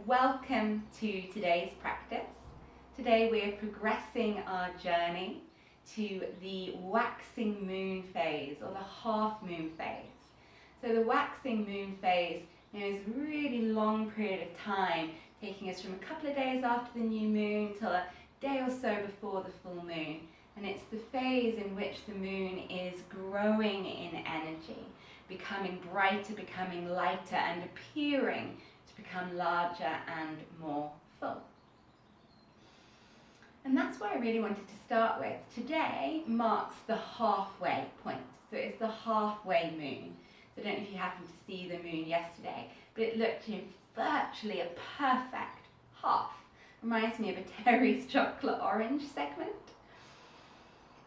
welcome to today's practice. Today we're progressing our journey to the waxing moon phase or the half moon phase. So the waxing moon phase is a really long period of time, taking us from a couple of days after the new moon till a day or so before the full moon. And it's the phase in which the moon is growing in energy, becoming brighter, becoming lighter, and appearing to become larger and more full. And that's what I really wanted to start with. Today marks the halfway point. So it's the halfway moon. So I don't know if you happened to see the moon yesterday, but it looked virtually a perfect half. Reminds me of a Terry's chocolate orange segment.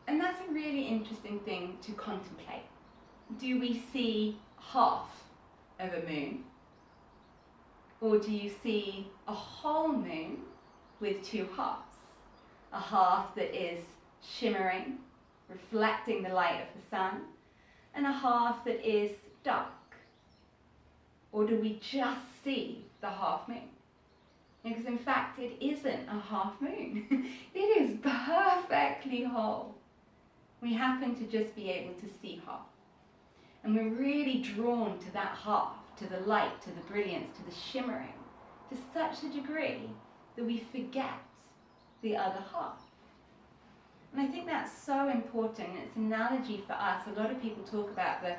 And that's a really interesting thing to contemplate. Do we see half of a moon? Or do you see a whole moon with two halves? A half that is shimmering, reflecting the light of the sun, and a half that is dark? Or do we just see the half moon? Because in fact it isn't a half moon. It is perfectly whole. We happen to just be able to see half. And we're really drawn to that half, to the light, to the brilliance, to the shimmering, to such a degree that we forget the other half. And I think that's so important. It's an analogy for us. A lot of people talk about the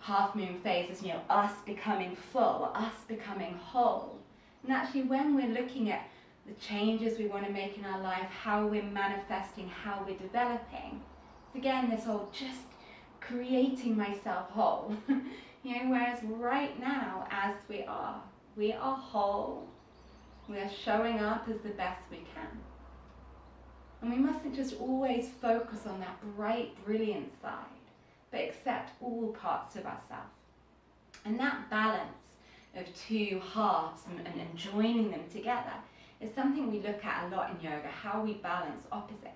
half moon phase as, us becoming full, us becoming whole. And actually when we're looking at the changes we want to make in our life, how we're manifesting, how we're developing, it's again this whole just creating myself whole. Whereas right now, as we are whole, we are showing up as the best we can. And we mustn't just always focus on that bright, brilliant side, but accept all parts of ourselves. And that balance of two halves and joining them together is something we look at a lot in yoga, how we balance opposites.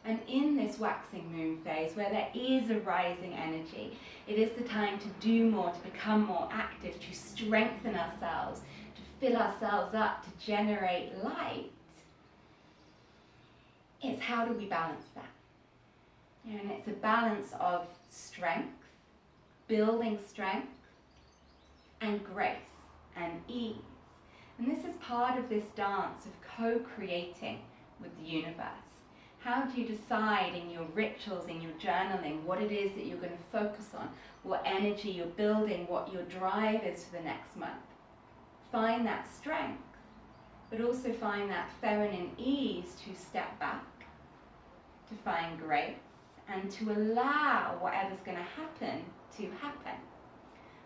And in this waxing moon phase, where there is a rising energy, it is the time to do more, to become more active, to strengthen ourselves, to fill ourselves up, to generate light. It's how do we balance that? And it's a balance of strength, building strength, and grace and ease. And this is part of this dance of co-creating with the universe. How do you decide in your rituals, in your journaling, what it is that you're going to focus on, what energy you're building, what your drive is for the next month? Find that strength, but also find that feminine ease to step back, to find grace, and to allow whatever's going to happen.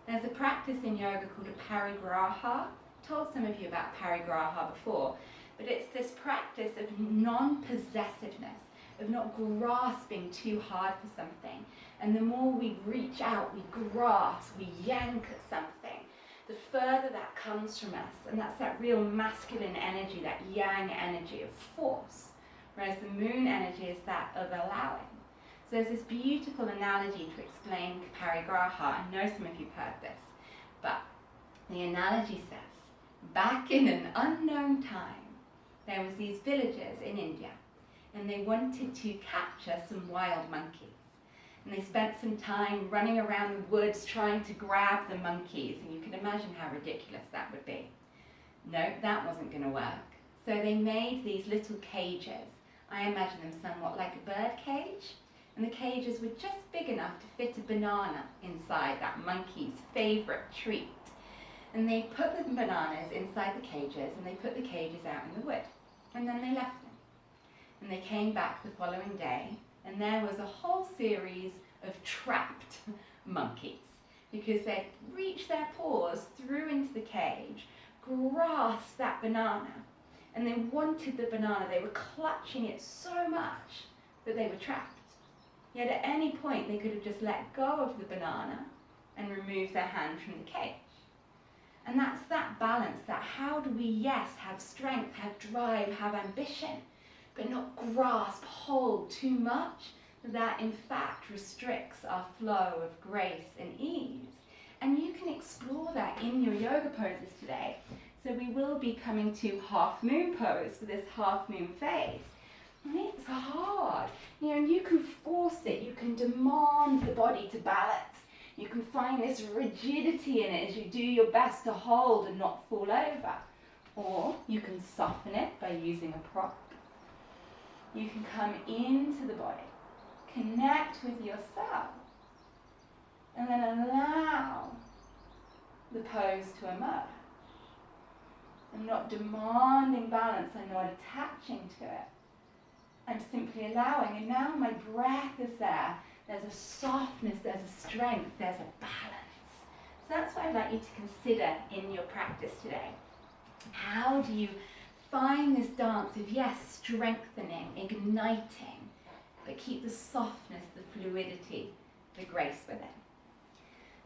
There's a practice in yoga called a parigraha. I've told some of you about parigraha before. But it's this practice of non-possessiveness, of not grasping too hard for something. And the more we reach out, we grasp, we yank at something, the further that comes from us. And that's that real masculine energy, that yang energy of force. Whereas the moon energy is that of allowing. So there's this beautiful analogy to explain parigraha. I know some of you've heard this. But the analogy says, back in an unknown time, there was these villagers in India, and they wanted to capture some wild monkeys. And they spent some time running around the woods trying to grab the monkeys, and you can imagine how ridiculous that would be. No, that wasn't going to work. So they made these little cages. I imagine them somewhat like a bird cage, and the cages were just big enough to fit a banana inside, that monkey's favorite treat. And they put the bananas inside the cages, and they put the cages out in the wood. And then they left them. And they came back the following day, and there was a whole series of trapped monkeys, because they'd reached their paws through into the cage, grasped that banana, and they wanted the banana. They were clutching it so much that they were trapped. Yet at any point, they could have just let go of the banana and removed their hand from the cage. And that's that balance, that how do we, yes, have strength, have drive, have ambition, but not grasp, hold too much, that in fact restricts our flow of grace and ease. And you can explore that in your yoga poses today. So we will be coming to half moon pose for this half moon phase. And it's hard, and you can force it, you can demand the body to balance. You can find this rigidity in it as you do your best to hold and not fall over. Or you can soften it by using a prop. You can come into the body, connect with yourself, and then allow the pose to emerge. I'm not demanding balance, I'm not attaching to it. I'm simply allowing, and now my breath is there. There's a softness, there's a strength, there's a balance. So that's what I'd like you to consider in your practice today. How do you find this dance of, yes, strengthening, igniting, but keep the softness, the fluidity, the grace within?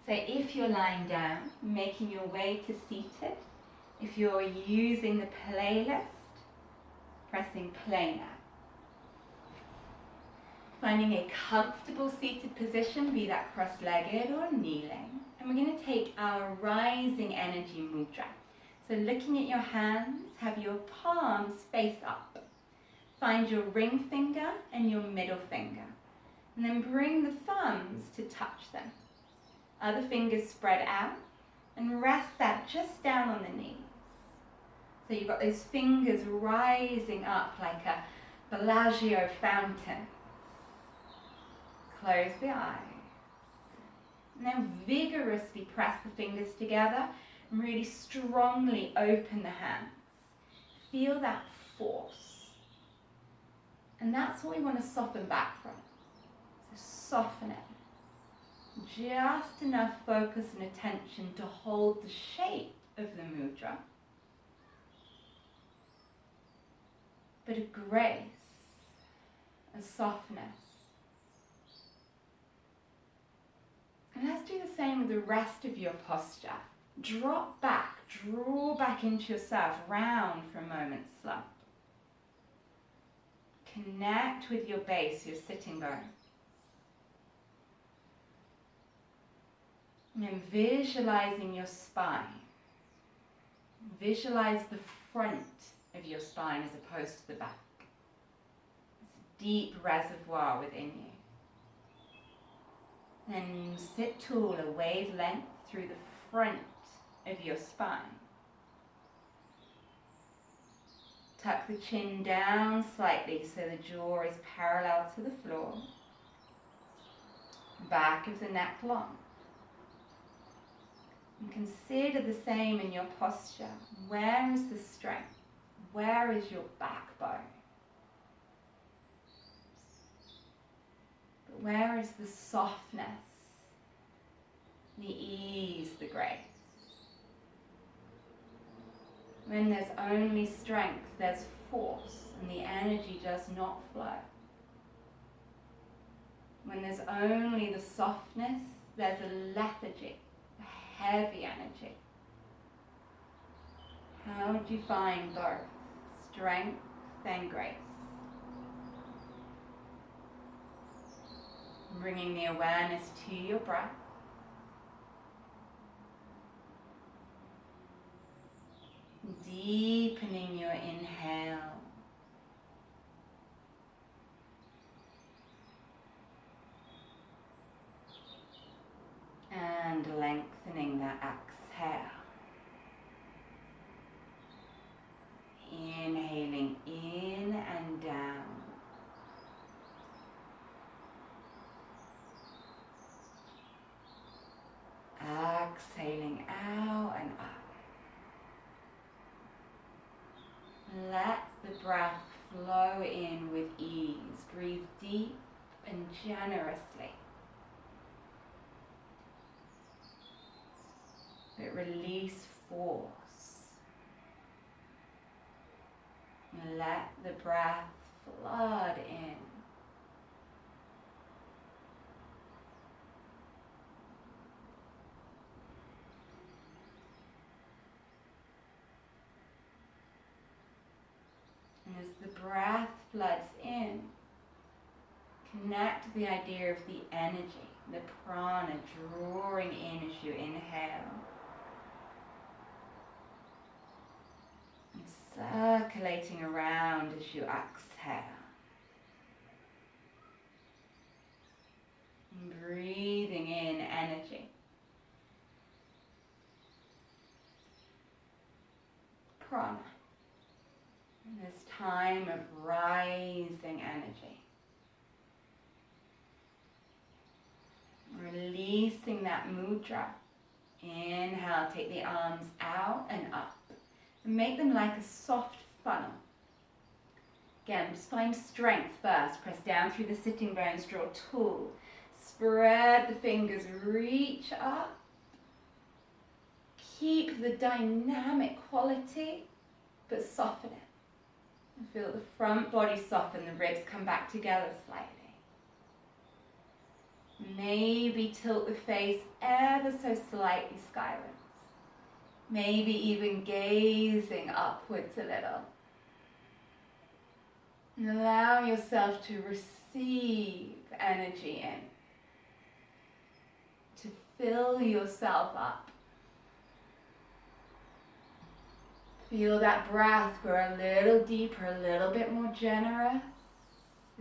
So if you're lying down, making your way to seated, if you're using the playlist, pressing play now. Finding a comfortable seated position, be that cross-legged or kneeling. And we're going to take our rising energy mudra. So looking at your hands, have your palms face up. Find your ring finger and your middle finger. And then bring the thumbs to touch them. Other fingers spread out and rest that just down on the knees. So you've got those fingers rising up like a Bellagio fountain. Close the eyes. And then vigorously press the fingers together and really strongly open the hands. Feel that force. And that's what we want to soften back from. So soften it. Just enough focus and attention to hold the shape of the mudra, but a grace, a softness. And let's do the same with the rest of your posture. Drop back, draw back into yourself, round for a moment, slump. Connect with your base, your sitting bone. And then visualizing your spine. Visualize the front of your spine as opposed to the back. It's a deep reservoir within you. Then sit tall, a wavelength through the front of your spine. Tuck the chin down slightly so the jaw is parallel to the floor. Back of the neck long. And consider the same in your posture. Where is the strength? Where is your backbone? But where is the softness, the ease, the grace? When there's only strength, there's force, and the energy does not flow. When there's only the softness, there's a lethargy, a heavy energy. How do you find both strength and grace? Bringing the awareness to your breath. Deepening your inhale. And lengthening that exhale. Inhaling in and down. Exhaling out and up. Let the breath flow in with ease. Breathe deep and generously. But release force. Let the breath flood in. And as the breath floods in, connect the idea of the energy, the prana drawing in as you inhale. circulating around as you exhale. And breathing in energy. Prana. In this time of rising energy. Releasing that mudra. Inhale, take the arms out and up. And make them like a soft funnel. Again, just find strength first. Press down through the sitting bones, draw tall. Spread the fingers, reach up. Keep the dynamic quality, but soften it. And feel the front body soften, the ribs come back together slightly. Maybe tilt the face ever so slightly skywards. Maybe even gazing upwards a little. And allow yourself to receive energy in. To fill yourself up. Feel that breath grow a little deeper, a little bit more generous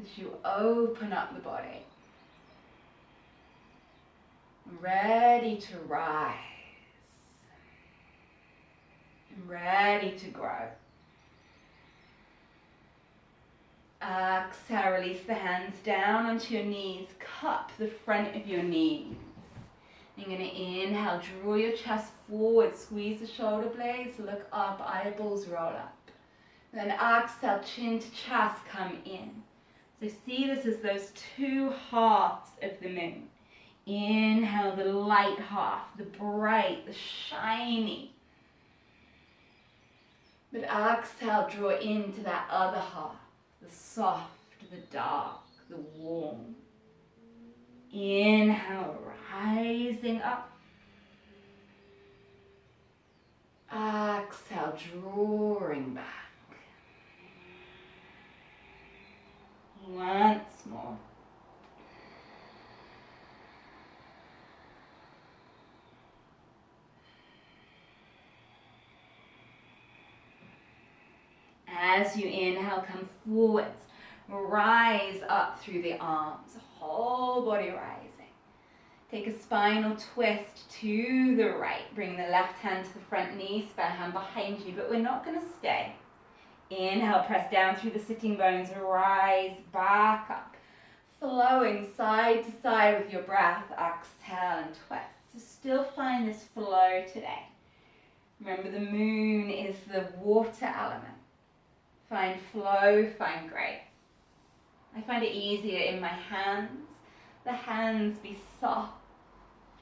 as you open up the body. Ready to rise. Ready to grow. Exhale, release the hands down onto your knees. Cup the front of your knees. You're going to inhale, draw your chest forward, squeeze the shoulder blades, look up, eyeballs roll up. Then exhale, chin to chest, come in. So see this as those two halves of the moon. Inhale, the light half, the bright, the shiny. But exhale, draw into that other half, the soft, the dark, the warm. Inhale, rising up. Exhale, drawing back. Once more. As you inhale, come forwards. Rise up through the arms, whole body rising. Take a spinal twist to the right. Bring the left hand to the front knee, spare hand behind you, but we're not going to stay. Inhale, press down through the sitting bones, rise back up. Flowing side to side with your breath, exhale and twist. So still find this flow today. Remember, the moon is the water element. Find flow, find grace. I find it easier in my hands. The hands be soft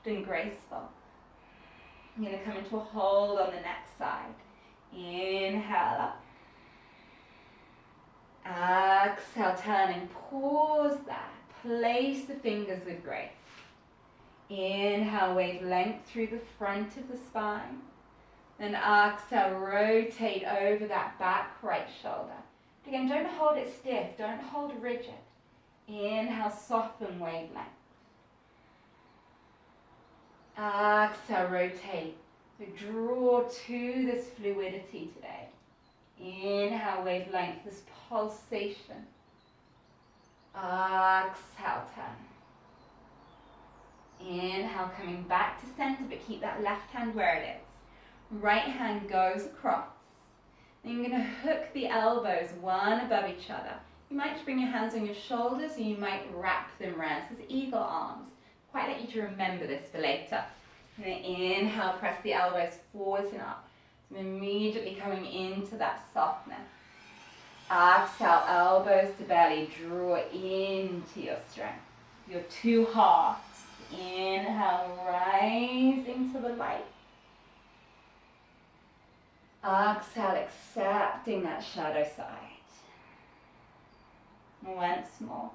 and graceful. I'm going to come into a hold on the next side. Inhale up. Exhale, turning. Pause that. Place the fingers with grace. Inhale, wave length through the front of the spine. Then exhale, rotate over that back right shoulder. Again, don't hold it stiff, don't hold rigid. Inhale, soften, wave length. Exhale, rotate. So draw to this fluidity today. Inhale, wave length, this pulsation. Exhale, turn. Inhale, coming back to center, but keep that left hand where it is. Right hand goes across. Then you're going to hook the elbows one above each other. You might just bring your hands on your shoulders, or you might wrap them around. So it's eagle arms. Quite like you to remember this for later. And then inhale, press the elbows forwards and up. So immediately coming into that softness. Exhale, elbows to belly. Draw into your strength. Your two halves. Inhale, rising to the light. Exhale, accepting that shadow side. Once more.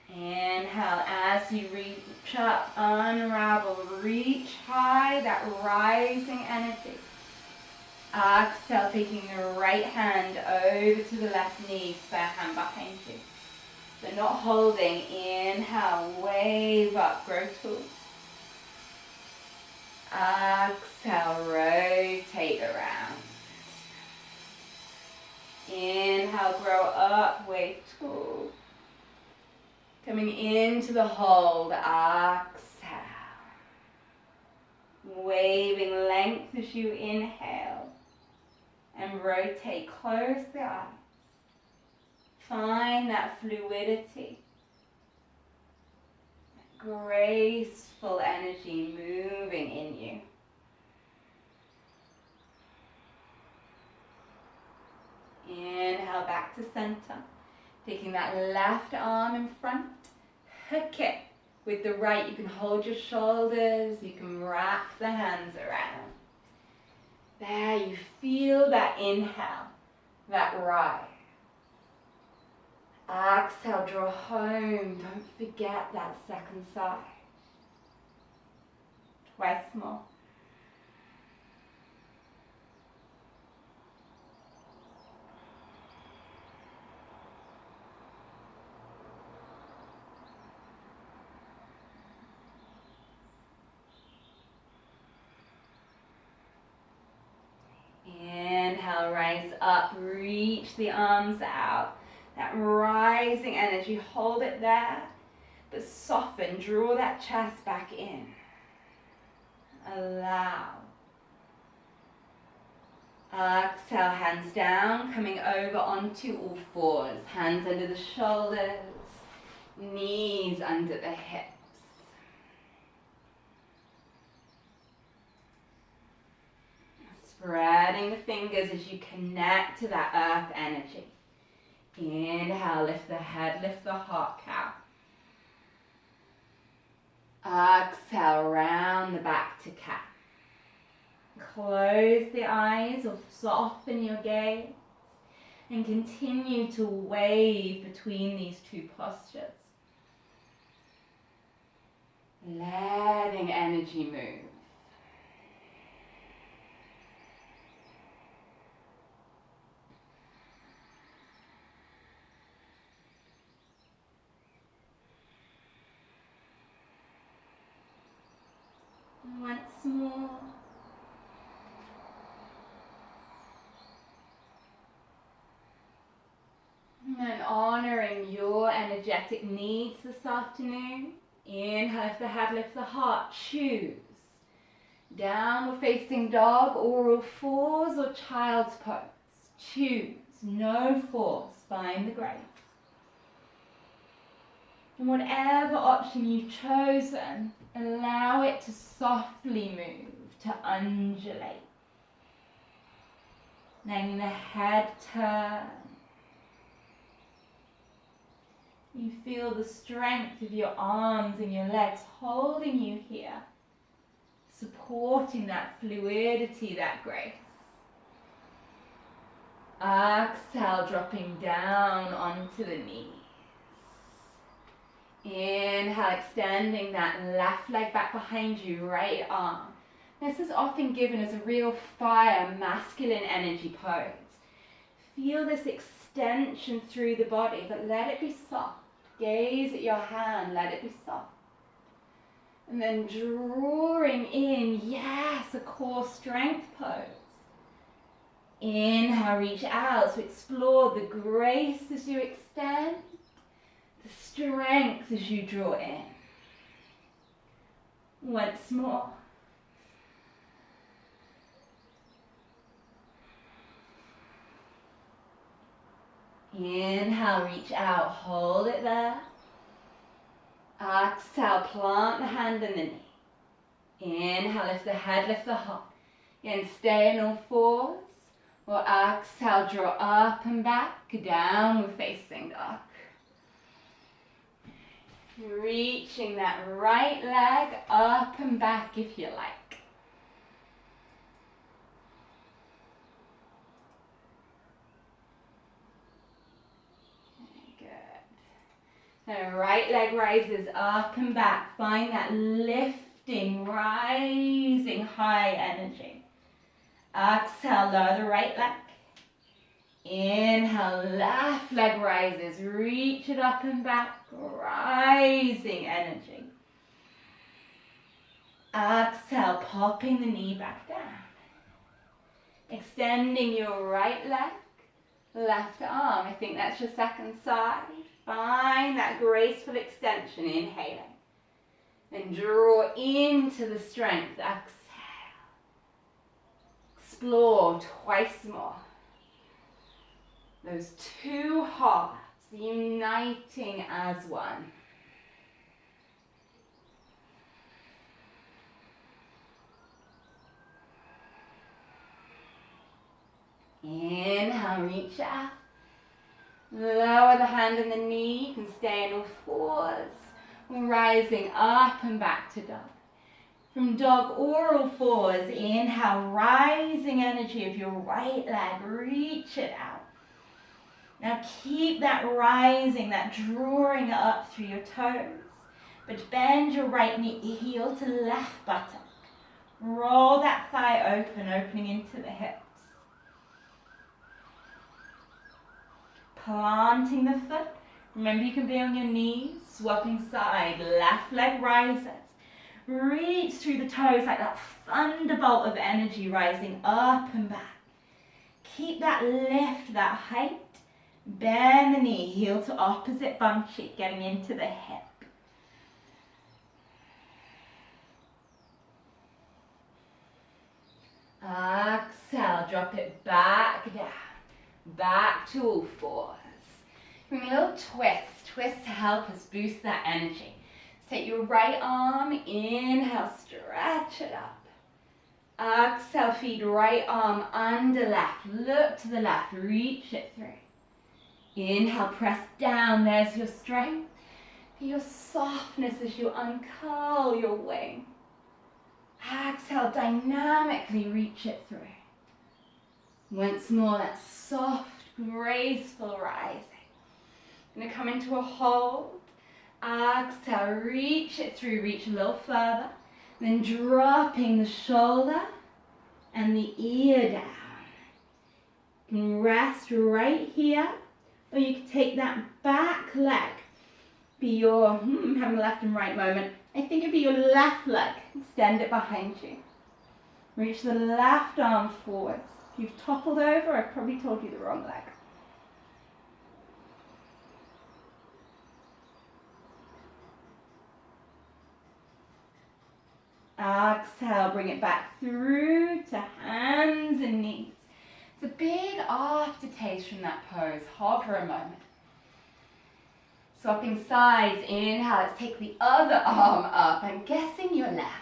Inhale, as you reach up, unravel, reach high, that rising energy. Exhale, taking the right hand over to the left knee, spare hand behind you. but not holding. Inhale, wave up, grow tall. Exhale, rotate around. Inhale, grow up, wave tall. Coming into the hold, exhale. Waving length as you inhale. And rotate, close the eyes. Find that fluidity. That graceful energy moving in you. Inhale back to center. Taking that left arm in front. Hook it with the right. You can hold your shoulders. You can wrap the hands around. There, you feel that inhale, that rise. Exhale, draw home. Don't forget that second side. Twice more. Inhale, rise up, reach the arms out. That rising energy, hold it there, but soften, draw that chest back in. Allow. Exhale, hands down, coming over onto all fours. Hands under the shoulders, knees under the hips. Spreading the fingers as you connect to that earth energy. Inhale, lift the head, lift the heart, cow. Exhale, round the back to cat. Close the eyes or soften your gaze and continue to wave between these two postures. Letting energy move. Once more. And honoring your energetic needs this afternoon. Inhale, lift the head, lift the heart. Choose. Downward facing dog, or all fours, or child's pose. Choose. No force. Find the grace. And whatever option you've chosen, allow it to softly move, to undulate. Letting the head turn. You feel the strength of your arms and your legs holding you here, supporting that fluidity, that grace. Exhale, dropping down onto the knees. Inhale, extending that left leg back behind you, right arm. This is often given as a real fire, masculine energy pose. Feel this extension through the body, but let it be soft. Gaze at your hand, let it be soft. And then drawing in, yes, a core strength pose. Inhale, reach out, so explore the grace as you extend. The strength as you draw in. Once more. Inhale, reach out, hold it there. Exhale, plant the hand in the knee. Inhale, lift the head, lift the heart. Again, stay in all fours. Or exhale, draw up and back, downward facing dog. Reaching that right leg up and back if you like. Good. So right leg rises up and back. Find that lifting, rising high energy. Exhale, lower the right leg. Inhale, left leg rises, reach it up and back, rising energy. Exhale, popping the knee back down. Extending your right leg, left arm. I think that's your second side. Find that graceful extension, inhaling. And draw into the strength, exhale. Explore twice more. Those two hearts uniting as one. Inhale, reach out. Lower the hand and the knee. You can stay in all fours. Rising up and back to dog. From dog or all fours, inhale, rising energy of your right leg. Reach it out. Now keep that rising, that drawing up through your toes. But bend your right knee, heel to left buttock. Roll that thigh open, opening into the hips. Planting the foot. Remember, you can be on your knees, swapping side, left leg rises. Reach through the toes like that thunderbolt of energy rising up and back. Keep that lift, that height. Bend the knee, heel to opposite bum cheek, getting into the hip. Exhale, drop it back down. Back to all fours. Bring a little twist to help us boost that energy. Take your right arm, inhale, stretch it up. Exhale, feed right arm under left, look to the left, reach it through. Inhale, press down, there's your strength. Feel your softness as you uncurl your wing. Exhale, dynamically reach it through. Once more, that soft, graceful rising. Going to come into a hold. Exhale, reach it through, reach a little further. Then dropping the shoulder and the ear down. You can rest right here, or you can take that back leg. Be your, having a left and right moment. I think it'd be your left leg. Extend it behind you. Reach the left arm forwards. If you've toppled over, I've probably told you the wrong leg. Exhale, bring it back through to hands and knees. It's a big aftertaste from that pose. Hover a moment. Swapping sides, inhale, let's take the other arm up. I'm guessing your left.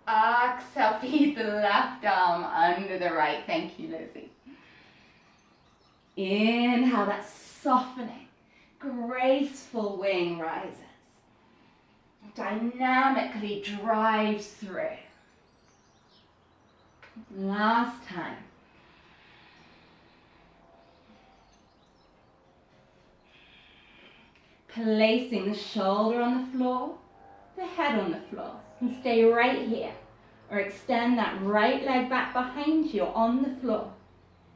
Exhale, feed the left arm under the right. Thank you, Lizzie. Inhale, that softening, graceful wing rises. Dynamically drives through. Last time. Placing the shoulder on the floor, the head on the floor. And stay right here. Or extend that right leg back behind you on the floor.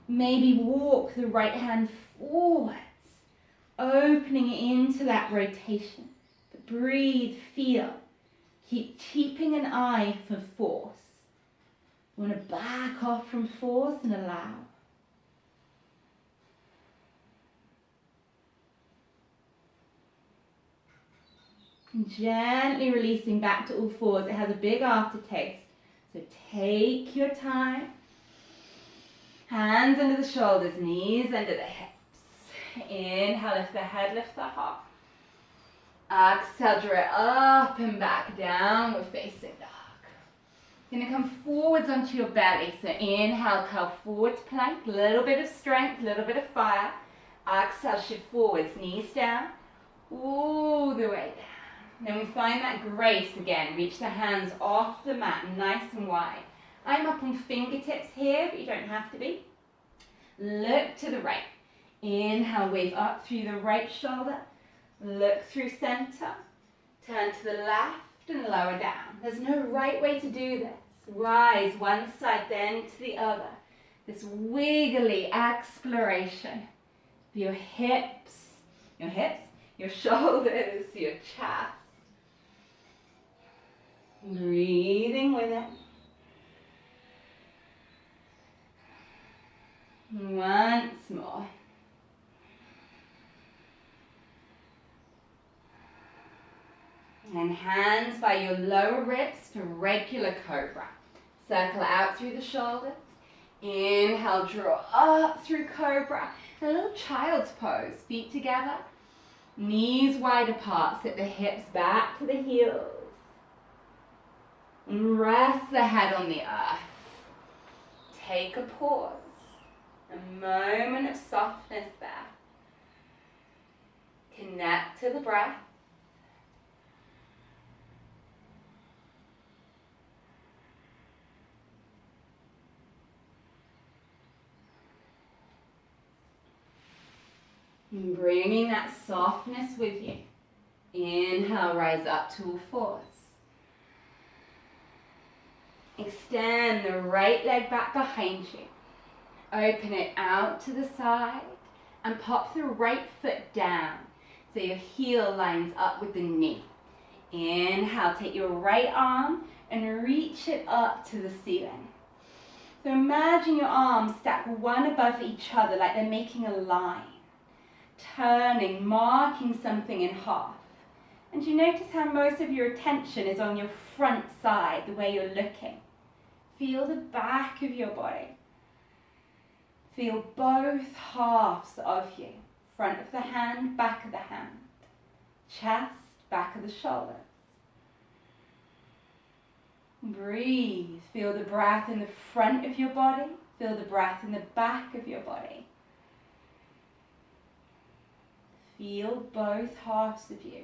Maybe walk the right hand forwards, opening into that rotation. But breathe, feel. Keeping an eye for force. You want to back off from force and allow. Gently releasing back to all fours. It has a big aftertaste. So take your time. Hands under the shoulders, knees under the hips. Inhale, lift the head, lift the heart. Exhale, draw it up and back, downward facing dog. You're going to come forwards onto your belly. So inhale, curl forwards, plank. Little bit of strength, little bit of fire. Exhale, shift forwards, knees down. All the way down. Then we find that grace again. Reach the hands off the mat, nice and wide. I'm up on fingertips here, but you don't have to be. Look to the right. Inhale, wave up through the right shoulder. Look through center. Turn to the left and lower down. There's no right way to do this. Rise one side, then to the other. this wiggly exploration of your hips, your shoulders, your chest. Breathing with it. Once more. And hands by your lower ribs for regular cobra. Circle out through the shoulders. Inhale, draw up through cobra. A little child's pose, feet together. Knees wide apart, sit the hips back to the heels. And rest the head on the earth. Take a pause. A moment of softness there. Connect to the breath. And bringing that softness with you. Inhale, rise up to all fours. Extend the right leg back behind you. Open it out to the side and pop the right foot down so your heel lines up with the knee. Inhale, take your right arm and reach it up to the ceiling. So imagine your arms stacked one above each other like they're making a line. Turning, marking something in half. And you notice how most of your attention is on your front side, the way you're looking. Feel the back of your body. Feel both halves of you. Front of the hand, back of the hand. Chest, back of the shoulders. Breathe. Feel the breath in the front of your body. Feel the breath in the back of your body. Feel both halves of you.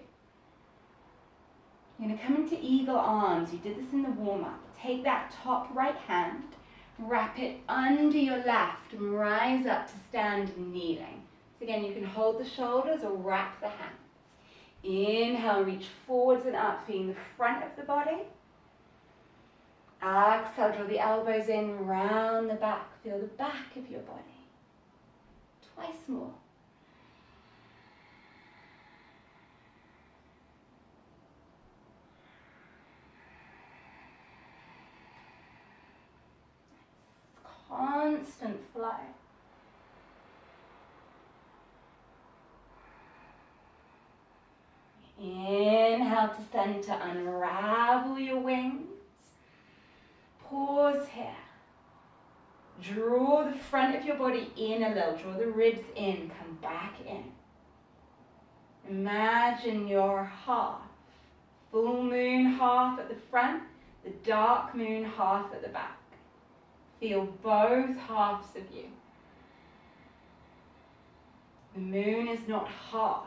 You're going to come into eagle arms. You did this in the warm-up. Take that top right hand, wrap it under your left, and rise up to stand kneeling. So again, you can hold the shoulders or wrap the hands. Inhale, reach forwards and up, feeling the front of the body. Exhale, draw the elbows in, round the back. Feel the back of your body. Twice more. Constant flow. Inhale to center, unravel your wings. Pause here. Draw the front of your body in a little. Draw the ribs in, come back in. Imagine your half. Full moon half at the front, the dark moon half at the back. Feel both halves of you. The moon is not half.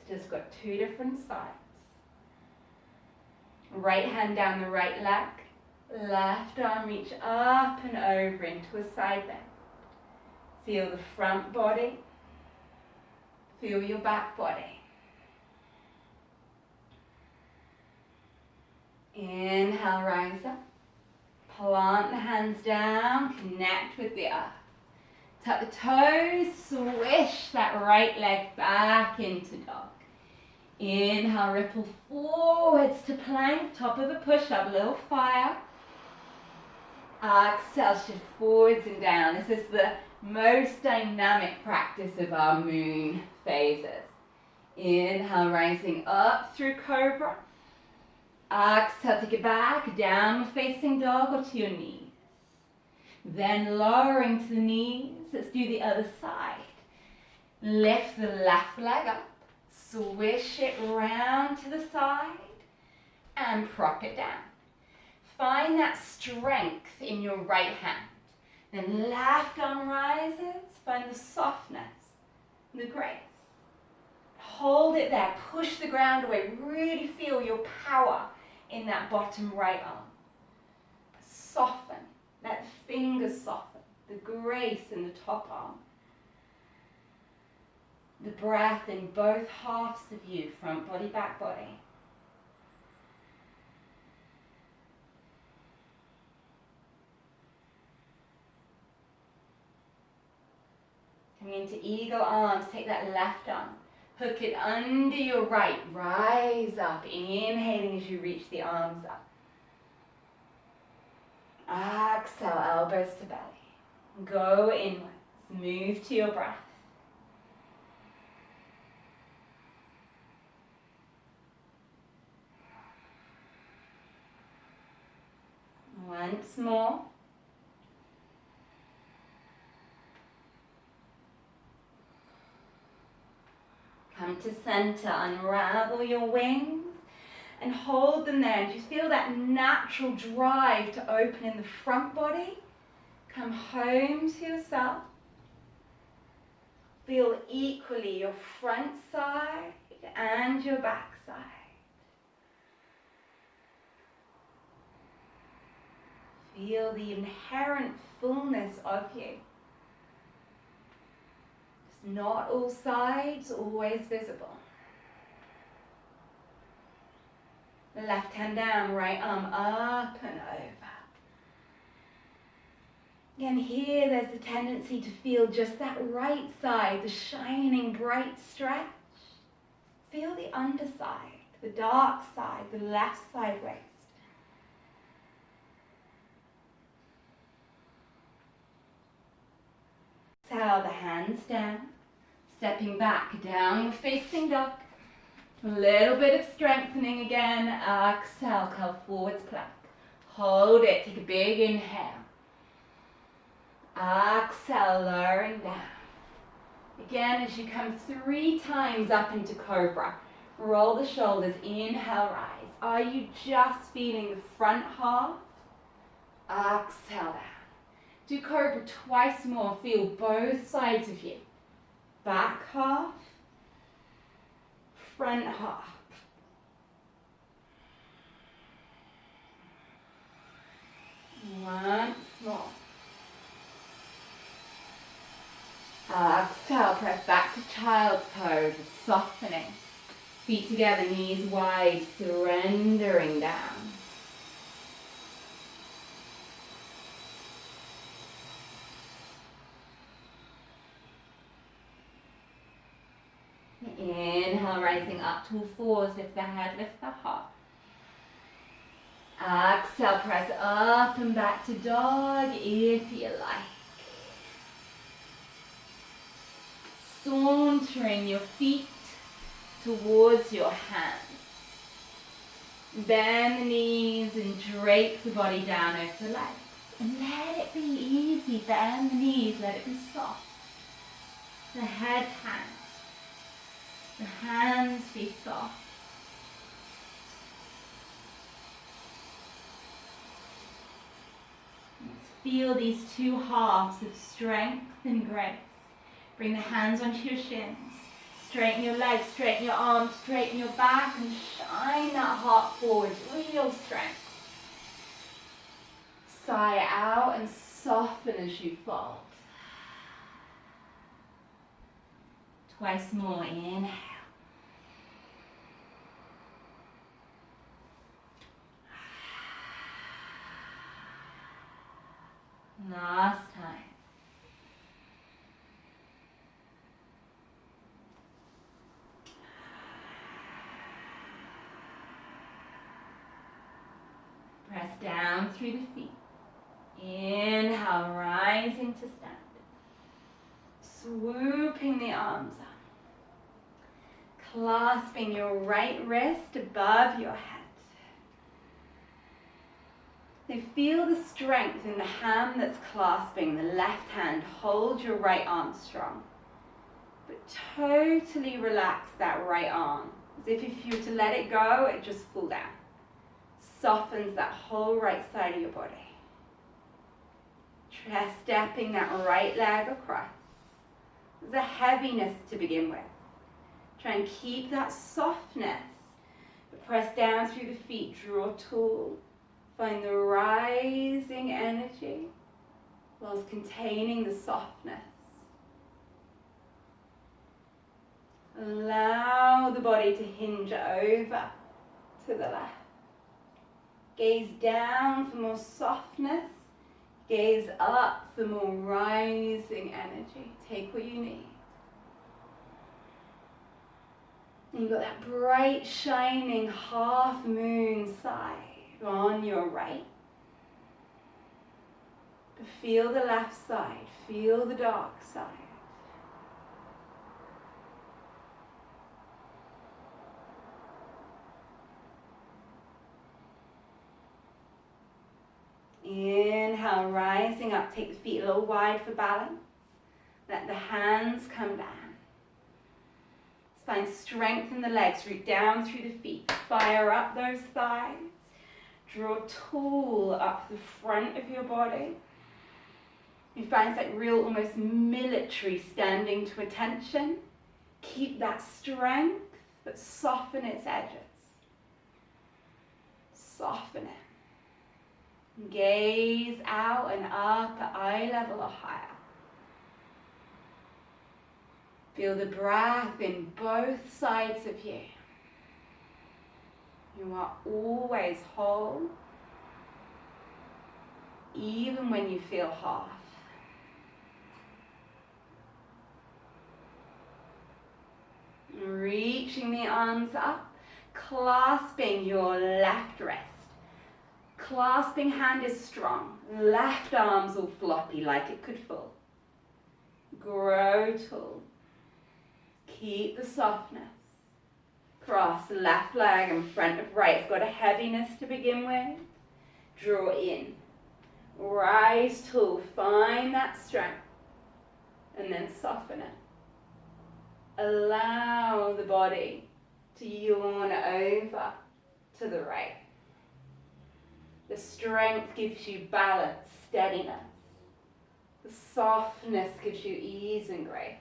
It's just got two different sides. Right hand down the right leg. Left arm reach up and over into a side bend. Feel the front body. Feel your back body. Inhale, rise up. Plant the hands down, connect with the earth. Tuck the toes, swish that right leg back into dog. Inhale, ripple forwards to plank, top of a push-up, little fire. Exhale, shift forwards and down. This is the most dynamic practice of our moon phases. Inhale, rising up through cobra. Exhale, take it back, down facing dog or to your knees. Then lowering to the knees, let's do the other side. Lift the left leg up, swish it round to the side, and prop it down. Find that strength in your right hand. Then left arm rises, find the softness, the grace. Hold it there, push the ground away, really feel your power in that bottom right arm. Soften, let the fingers soften, the grace in the top arm. The breath in both halves of you, front body, back body. into eagle arms. Take that left arm. Hook it under your right. Rise up. Inhaling as you reach the arms up. Exhale, elbows to belly. Go inwards. Move to your breath. Once more. Come to center, unravel your wings and hold them there. And just feel that natural drive to open in the front body. Come home to yourself. Feel equally your front side and your back side. Feel the inherent fullness of you. Just not all sides always visible. The left hand down, right arm up and over. Again, here there's a tendency to feel just that right side, the shining bright stretch. Feel the underside, the dark side, the left side waist. Exhale the hands down, stepping back, downward facing dog. A little bit of strengthening again. Exhale, curl forwards plank. Hold it, take a big inhale. Exhale, lowering down. Again, as you come 3 times up into cobra, roll the shoulders, inhale, rise. Are you just feeling the front half? Exhale down. Do cobra twice more, feel both sides of you. Back half, front half. Once more. Exhale, press back to child's pose, softening. Feet together, knees wide, surrendering down. Inhale, rising up to all fours, lift the head, lift the heart. Exhale, press up and back to dog if you like. Sauntering your feet towards your hands. Bend the knees and drape the body down over the legs. And let it be easy, bend the knees, let it be soft. The head hangs. The hands be soft. Let's feel these 2 halves of strength and grace. Bring the hands onto your shins. Straighten your legs, straighten your arms, straighten your back, and shine that heart forward. Real strength. Sigh out and soften as you fold. Twice more, inhale. Last time. Press down through the feet. Inhale, rising to stand. Swooping the arms up. Clasping your right wrist above your head. Now feel the strength in the hand that's clasping the left hand. Hold your right arm strong. But totally relax that right arm. As if you were to let it go, it just fall down. Softens that whole right side of your body. Try stepping that right leg across. There's a heaviness to begin with. Try and keep that softness. But press down through the feet, draw tall. Find the rising energy whilst containing the softness. Allow the body to hinge over to the left. Gaze down for more softness. Gaze up for more rising energy. Take what you need. And you've got that bright, shining half moon side on your right. But feel the left side, feel the dark side. Inhale, rising up, take the feet a little wide for balance. Let the hands come down. Find strength in the legs, root down through the feet, fire up those thighs. Draw tall up the front of your body. You find it's like real, almost military standing to attention. Keep that strength, but soften its edges. Soften it. Gaze out and up at eye level or higher. Feel the breath in both sides of you. You are always whole, even when you feel half. Reaching the arms up, clasping your left wrist. Clasping hand is strong. Left arm's all floppy like it could fall. Grow tall. Keep the softness. Cross left leg in front of right. It's got a heaviness to begin with. Draw in. Rise tall. Find that strength. And then soften it. Allow the body to yawn over to the right. The strength gives you balance, steadiness. The softness gives you ease and grace.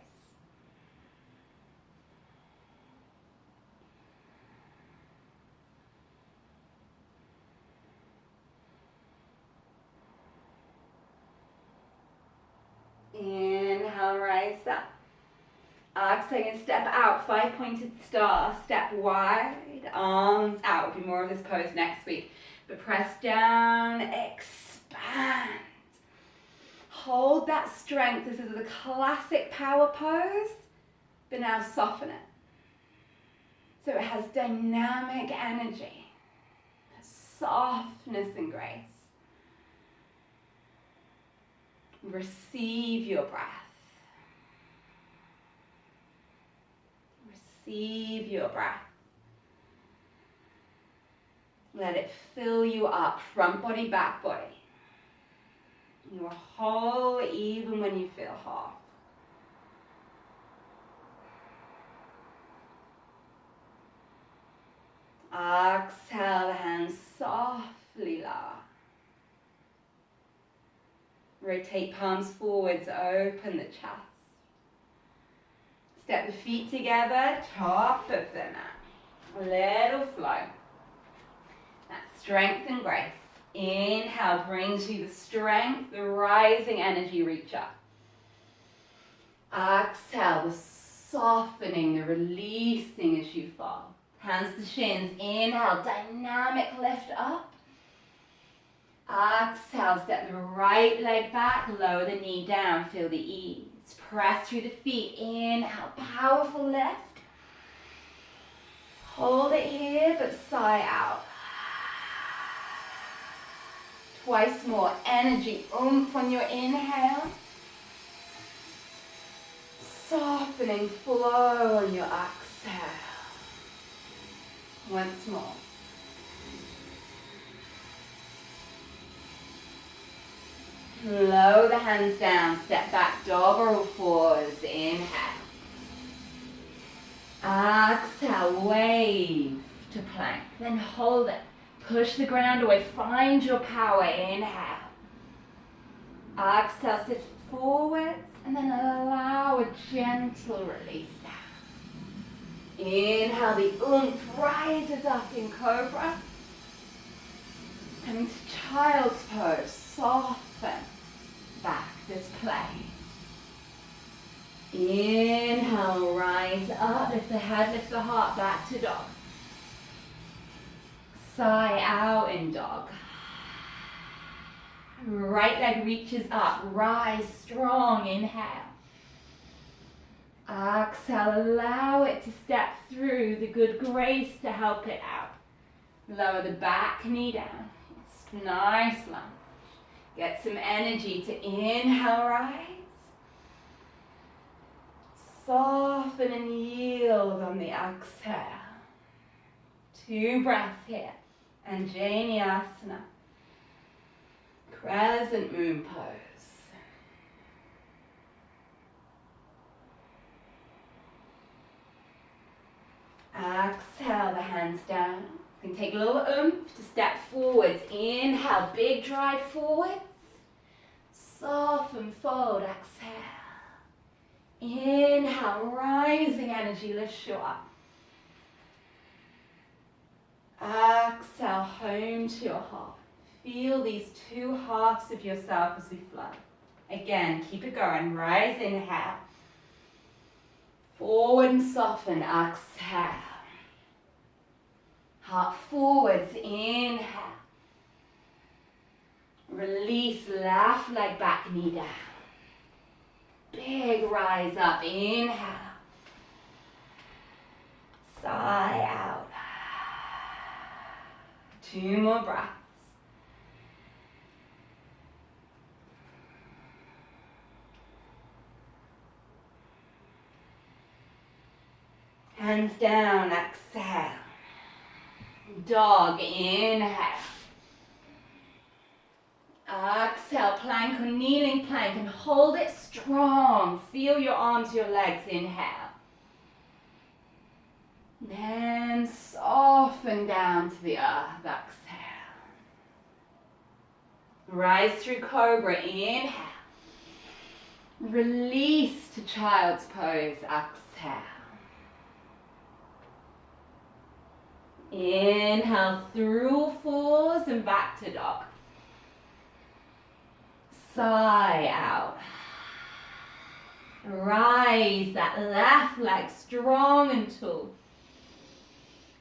Inhale, rise up. Exhale, step out, 5-pointed star. Step wide, arms out. We'll do more of this pose next week. But press down, expand. Hold that strength. This is the classic power pose, but now soften it. So it has dynamic energy, softness and grace. Receive your breath. Receive your breath. Let it fill you up, front body, back body. You are whole even when you feel half. Exhale, the hands softly lower. Rotate palms forwards, open the chest. Step the feet together, top of the mat. A little flow. That strength and grace. Inhale brings you the strength, the rising energy, reach up. Exhale, the softening, the releasing as you fall. Hands to shins. Inhale, dynamic lift up. Exhale, step the right leg back, lower the knee down, feel the ease. Press through the feet. Inhale, powerful lift. Hold it here, but sigh out. Twice more energy, oomph on your inhale. Softening flow on your exhale. Once more. Lower the hands down, step back, dog or forwards, inhale. Exhale, wave to plank, then hold it. Push the ground away, find your power, inhale. Exhale, sit forwards, and then allow a gentle release down. Inhale, the oomph rises up in cobra. Coming to child's pose, soften back, this play. Inhale, rise up, lift the head, lift the heart, back to dog. Sigh out in dog. Right leg reaches up, rise strong, inhale. Exhale, allow it to step through the good grace to help it out. Lower the back knee down. Nice lunge. Get some energy to inhale, rise. Soften and yield on the exhale. 2 breaths here. Anjaneyasana. Crescent moon pose. Exhale the hands down. You can take a little oomph to step forwards. Inhale, big drive forwards. Soften, fold, exhale. Inhale, rising energy lifts you up. Exhale, home to your heart. Feel these 2 halves of yourself as we flow. Again, keep it going. Rise, inhale. Forward and soften, exhale. Heart forwards, inhale. Release, left leg back, knee down. Big rise up, inhale. Sigh out. 2 more breaths. Hands down, exhale. Dog, inhale. Exhale, plank or kneeling plank and hold it strong. Feel your arms, your legs, inhale. Then soften down to the earth, exhale. Rise through cobra, inhale. Release to child's pose, exhale. Inhale through 4s and back to dog. Sigh out. Rise that left leg strong and tall.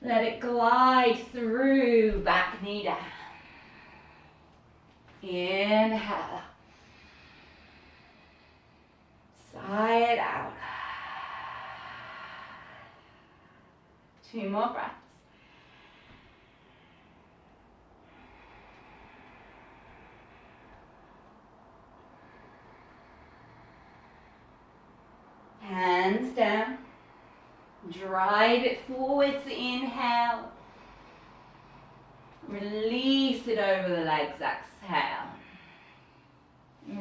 Let it glide through, back knee down. Inhale. Sigh it out. 2 more breaths. Hands down. Drive it forwards, inhale. Release it over the legs, exhale.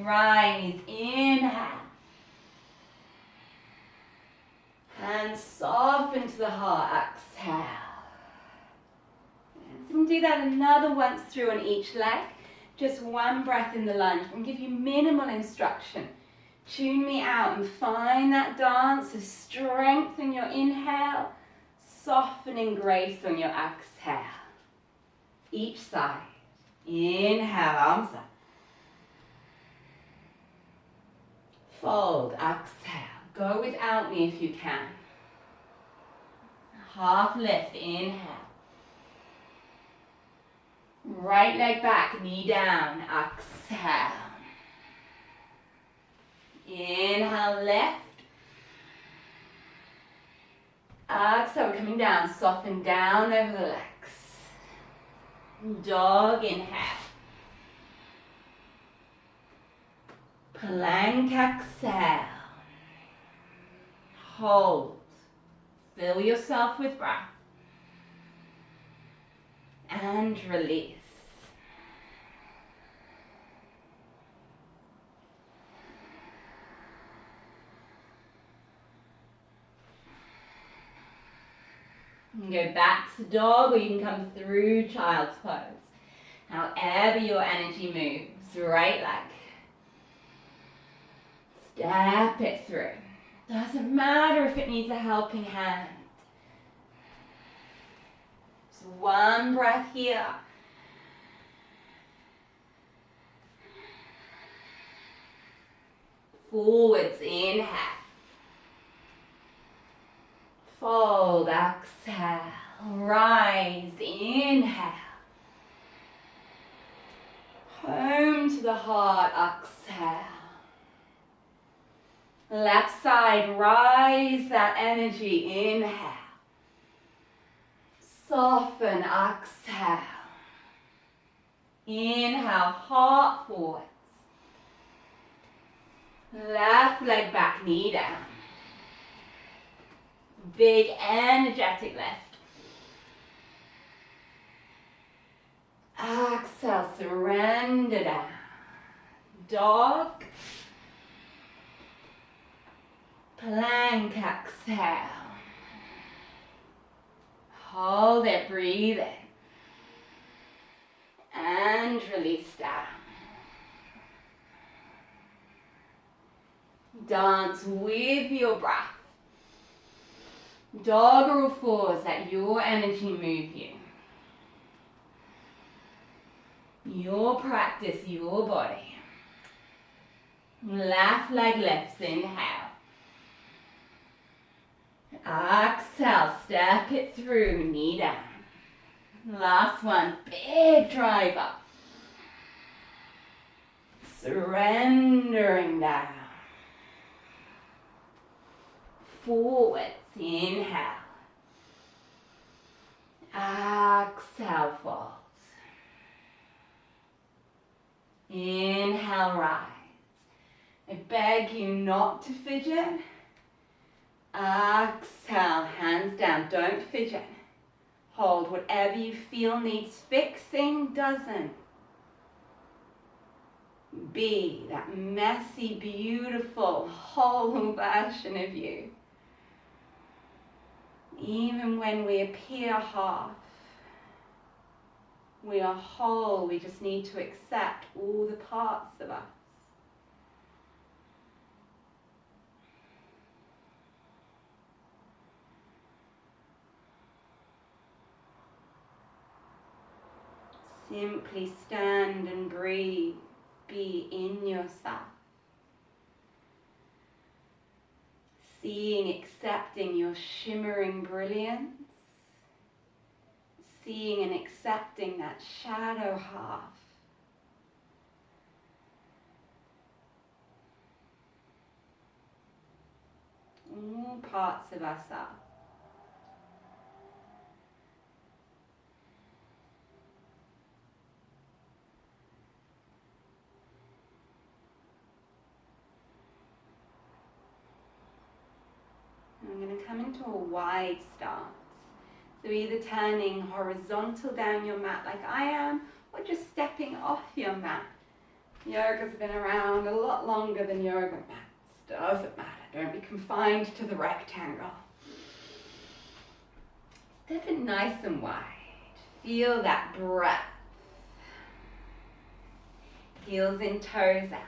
Rise, inhale. Hands soften to the heart, exhale. And do that another once through on each leg. Just 1 breath in the lunge. I'm going to give you minimal instruction. Tune me out and find that dance of strength in your inhale, softening grace on your exhale. Each side. Inhale, arms up. Fold, exhale. Go without me if you can. Half lift, inhale. Right leg back, knee down, exhale. Inhale, lift. Exhale, we're coming down, soften down over the legs. Dog, inhale. Plank, exhale. Hold. Fill yourself with breath. And release. You can go back to dog or you can come through child's pose. However your energy moves, right leg. Step it through. Doesn't matter if it needs a helping hand. Just 1 breath here. Forwards, inhale. Fold, exhale. Rise, inhale. Home to the heart, exhale. Left side, rise that energy, inhale. Soften, exhale. Inhale, heart forwards. Left leg back, knee down. Big energetic lift. Exhale, surrender down. Dog. Plank, exhale. Hold it, breathe in. And release down. Dance with your breath. Doggerel fours, let your energy move you. Your practice, your body. Left leg lifts, inhale. Exhale, step it through, knee down. Last one, big drive up. Surrendering down. Forwards, inhale. Exhale, falls. Inhale, rise. I beg you not to fidget. Exhale, hands down, don't fidget. Hold whatever you feel needs fixing, doesn't. Be that messy, beautiful, whole version of you. Even when we appear half, we are whole. We just need to accept all the parts of us. Simply stand and breathe. Be in yourself. Seeing, accepting your shimmering brilliance. Seeing and accepting that shadow half. All parts of ourselves. I'm going to come into a wide stance. So either turning horizontal down your mat like I am, or just stepping off your mat. Yoga's been around a lot longer than yoga mats. Doesn't matter. Don't be confined to the rectangle. Step it nice and wide. Feel that breath. Heels in, toes out.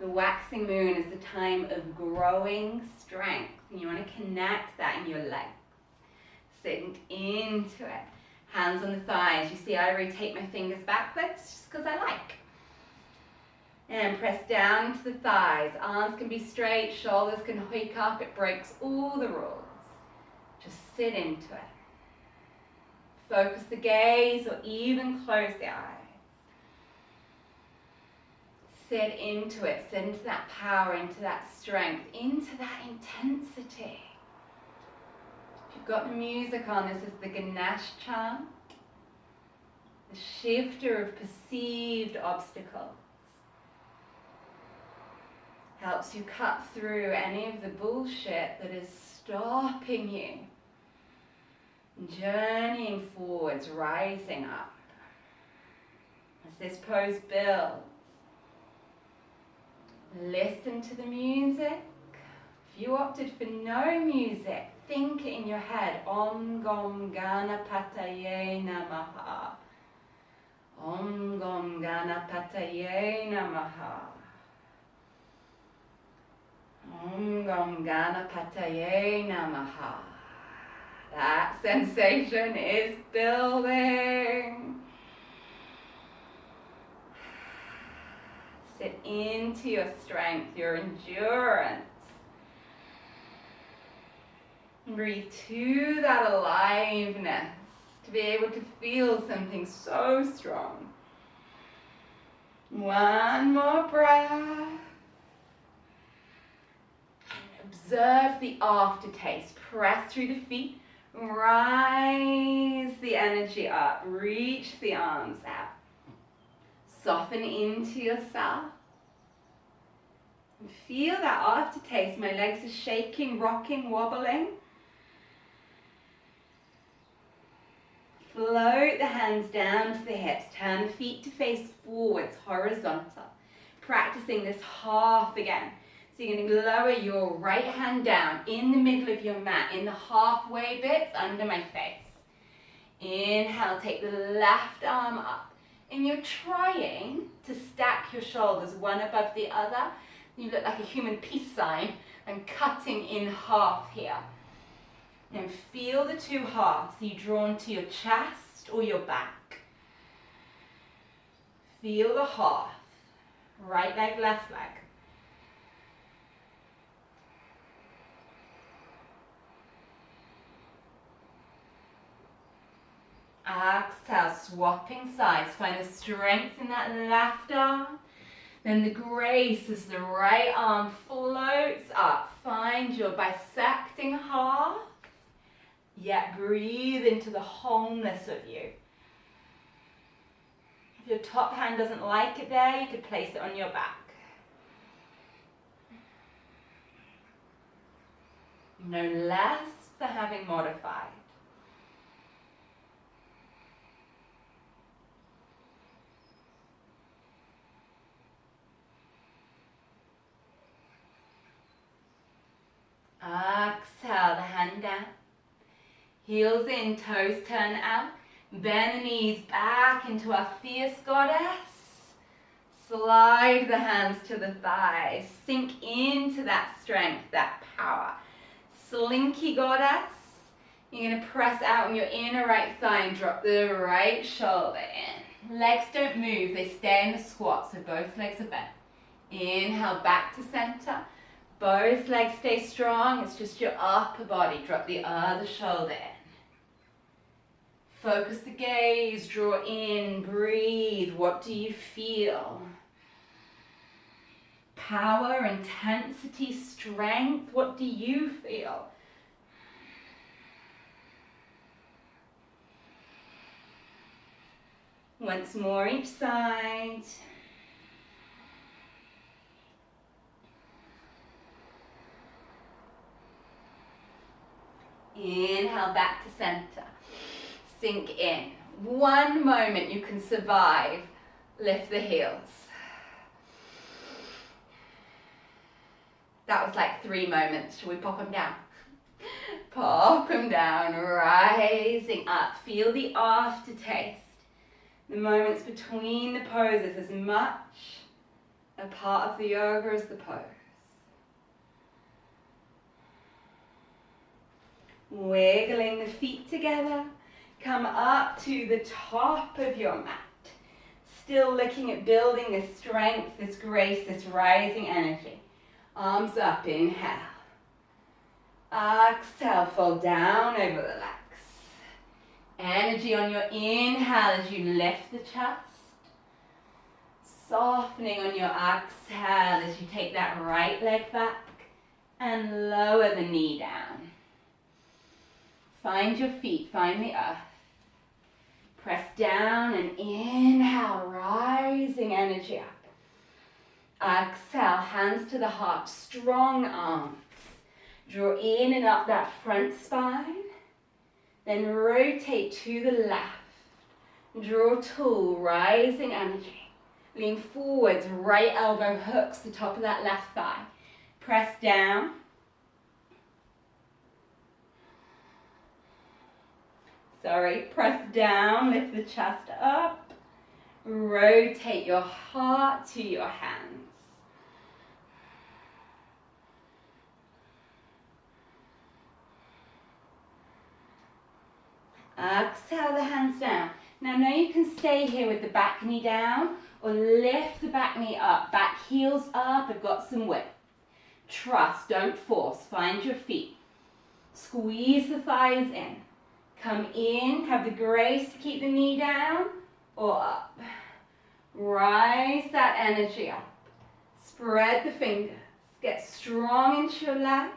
The waxing moon is the time of growing strength. And you want to connect that in your legs. Sink into it. Hands on the thighs. You see I rotate my fingers backwards just because I like. And press down into the thighs. Arms can be straight, shoulders can hike up. It breaks all the rules. Just sit into it. Focus the gaze or even close the eyes. Sit into it, sit into that power, into that strength, into that intensity. If you've got the music on, this is the Ganesh chant, the shifter of perceived obstacles. Helps you cut through any of the bullshit that is stopping you. Journeying forwards, rising up. As this pose builds, listen to the music. If you opted for no music, think it in your head. Om Gom Ganapataye Namaha. Om Gom Ganapataye Namaha. Om Gom Ganapataye Namaha. That sensation is building. Sit into your strength, your endurance. Breathe to that aliveness, to be able to feel something so strong. One more breath. observe the aftertaste. Press through the feet. Rise the energy up. Reach the arms out. Soften into yourself. And feel that aftertaste. My legs are shaking, rocking, wobbling. Float the hands down to the hips. Turn the feet to face forwards, horizontal. Practicing this half again. So you're going to lower your right hand down in the middle of your mat, in the halfway bits under my face. Inhale, take the left arm up. And you're trying to stack your shoulders one above the other. You look like a human peace sign. I'm cutting in half here. And feel the two halves. Are you drawn to your chest or your back? Feel the half. Right leg, left leg. Exhale, swapping sides. Find the strength in that left arm. Then the grace as the right arm floats up. Find your bisecting half. Yet breathe into the wholeness of you. If your top hand doesn't like it there, you could place it on your back. No less for having modified. Exhale, the hand down. Heels in, toes turn out. Bend the knees back into our fierce goddess. Slide the hands to the thighs. Sink into that strength, that power. Slinky goddess. You're going to press out on your inner right thigh and drop the right shoulder in. Legs don't move, they stay in the squat, so both legs are bent. Inhale, back to center. Both legs stay strong, it's just your upper body. Drop the other shoulder in. Focus the gaze, draw in, breathe. What do you feel? Power, intensity, strength. What do you feel? Once more each side. Inhale, back to center. Sink in. One moment you can survive. Lift the heels. That was like 3 moments. Shall we pop them down? Pop them down, rising up. Feel the aftertaste. The moments between the poses, as much a part of the yoga as the pose. Wiggling the feet together. Come up to the top of your mat. Still looking at building this strength, this grace, this rising energy. Arms up, inhale. Exhale, fold down over the legs. Energy on your inhale as you lift the chest. Softening on your exhale as you take that right leg back and lower the knee down. Find your feet, find the earth. Press down and inhale, rising energy up. Exhale, hands to the heart, strong arms. Draw in and up that front spine. Then rotate to the left. Draw tall, rising energy. Lean forwards, right elbow hooks the top of that left thigh. Press down. Press down, lift the chest up. Rotate your heart to your hands. Exhale the hands down. Now you can stay here with the back knee down or lift the back knee up. Back heels up, I've got some width. Trust, don't force, find your feet. Squeeze the thighs in. Come in, have the grace to keep the knee down or up. Rise that energy up. Spread the fingers. Get strong into your leg.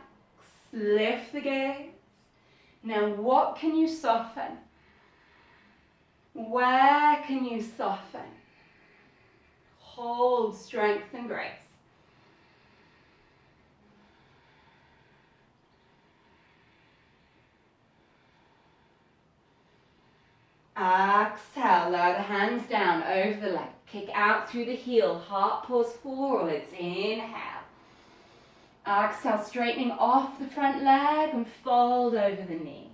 Lift the gaze. Now what can you soften? Where can you soften? Hold strength and grace. Exhale, lower the hands down over the leg. Kick out through the heel, heart pulls forwards. Inhale. Exhale, straightening off the front leg and fold over the knee.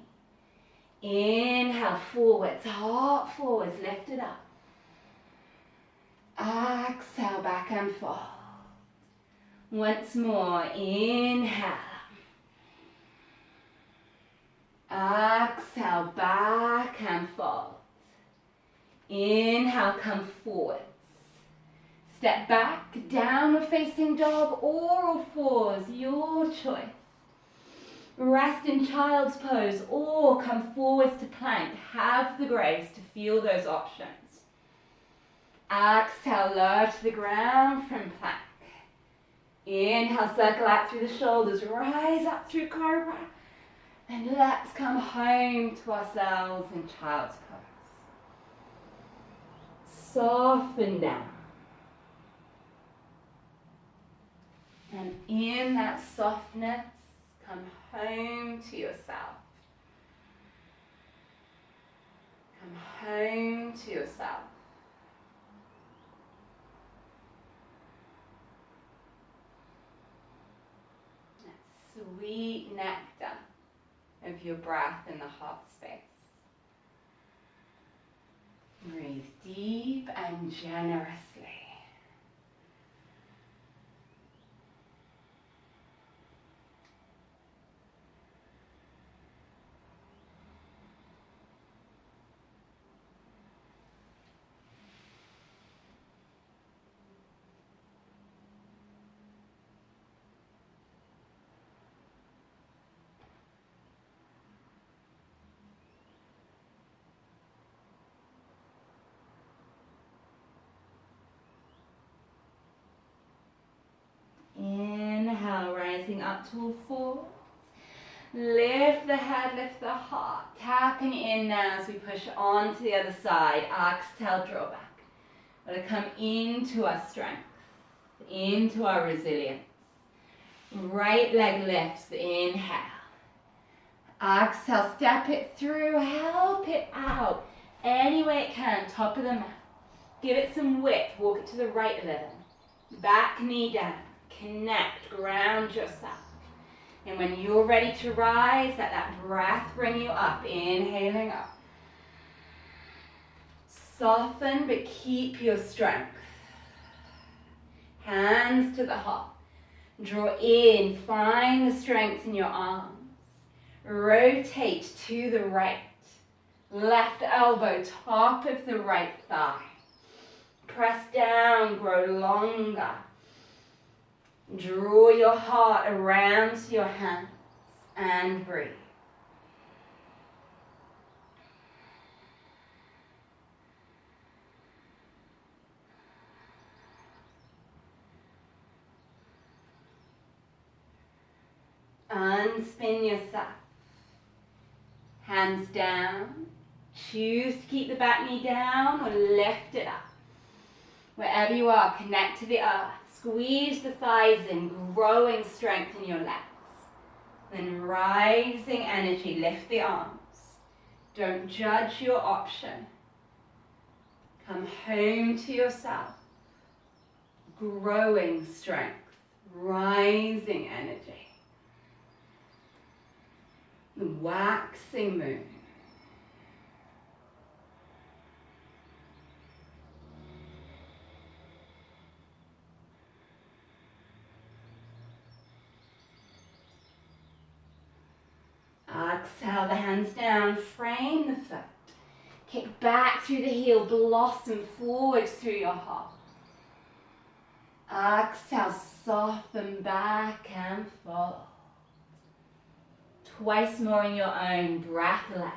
Inhale, forwards, heart forwards, lift it up. Exhale, back and fold. Once more, inhale. Exhale, back and fold. Inhale, come forwards. Step back, downward facing dog, or all fours, your choice. Rest in child's pose or come forwards to plank. Have the grace to feel those options. Exhale, lower to the ground from plank. Inhale, circle out through the shoulders, rise up through cobra. And let's come home to ourselves in child's pose. Soften down. And in that softness, come home to yourself. Come home to yourself. That sweet nectar of your breath in the heart space. Breathe deep and generously. Inhale, rising up to all fours. Lift the head, lift the heart. Tapping in now as we push on to the other side. Exhale, draw back. We're going to come into our strength, into our resilience. Right leg lifts, inhale. Exhale, step it through, help it out. Any way it can, top of the mat. Give it some width, walk it to the right a little. Back knee down. Connect, ground yourself. And when you're ready to rise, let that breath bring you up. Inhaling up. Soften, but keep your strength. Hands to the heart. Draw in, find the strength in your arms. Rotate to the right. Left elbow, top of the right thigh. Press down, grow longer. Draw your heart around to your hands and breathe. Unspin yourself. Hands down. Choose to keep the back knee down or lift it up. Wherever you are, connect to the earth. Squeeze the thighs in, growing strength in your legs. Then rising energy, lift the arms. Don't judge your option. Come home to yourself. Growing strength, rising energy. The waxing moon. Exhale the hands down, frame the foot. Kick back through the heel, blossom forwards through your heart. Exhale, soften back and fold. Twice more in your own breath led.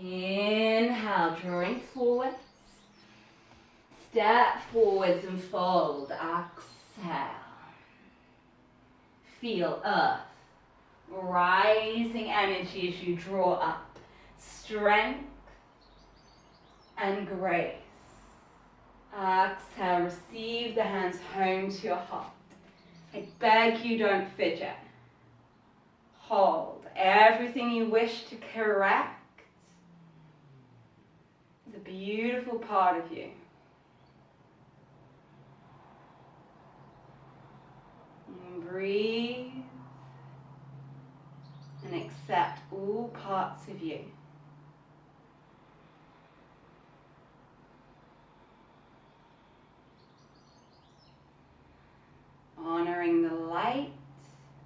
Inhale, drawing forwards. Step forwards and fold. Exhale. Feel earth. Rising energy as you draw up. Strength and grace. Exhale, receive the hands home to your heart. I beg you, don't fidget. Hold. Everything you wish to correct is a beautiful part of you. And breathe and accept all parts of you. Honoring the light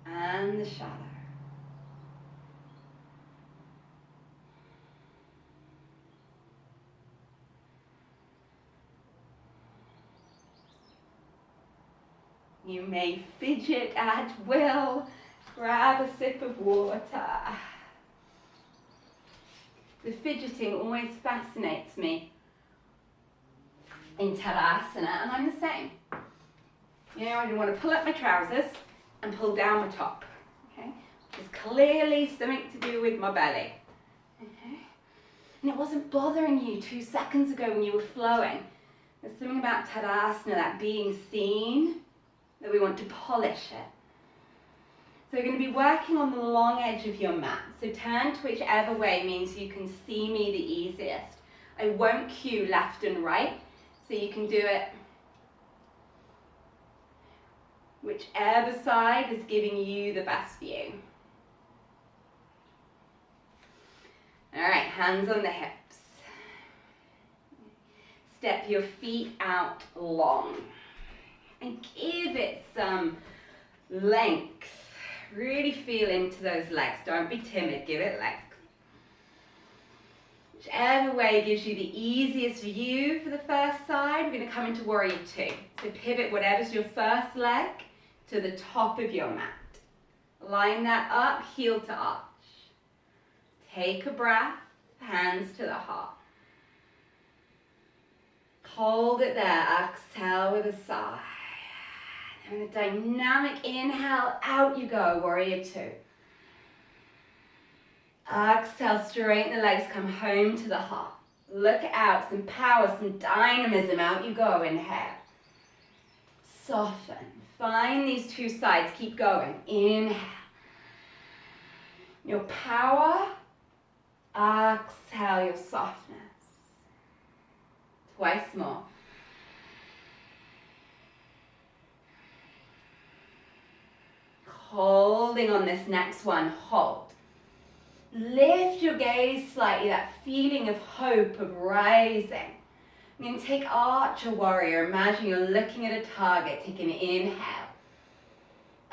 and the shadow. You may fidget at will. Grab a sip of water. The fidgeting always fascinates me in Tadasana, and I'm the same. You know, I want to pull up my trousers and pull down my top, okay? Which is clearly something to do with my belly, okay? And it wasn't bothering you 2 seconds ago when you were flowing. There's something about Tadasana, that being seen, that we want to polish it. So we're going to be working on the long edge of your mat. So turn to whichever way means you can see me the easiest. I won't cue left and right, so you can do it whichever side is giving you the best view. All right, hands on the hips. Step your feet out long and give it some length. Really feel into those legs. Don't be timid, give it length. Whichever way gives you the easiest view for the first side, we're going to come into warrior two. So pivot whatever's your first leg to the top of your mat. Line that up, heel to arch. Take a breath, hands to the heart. Hold it there, exhale with a sigh. And a dynamic inhale, out you go, warrior two. Exhale, straighten the legs, come home to the heart. Look out, some power, some dynamism, out you go, inhale. Soften, find these two sides, keep going, inhale. Your power, exhale your softness. Twice more. Holding on this next one, hold. Lift your gaze slightly, that feeling of hope, of rising. I'm going to take Archer Warrior. Imagine you're looking at a target. Take an inhale.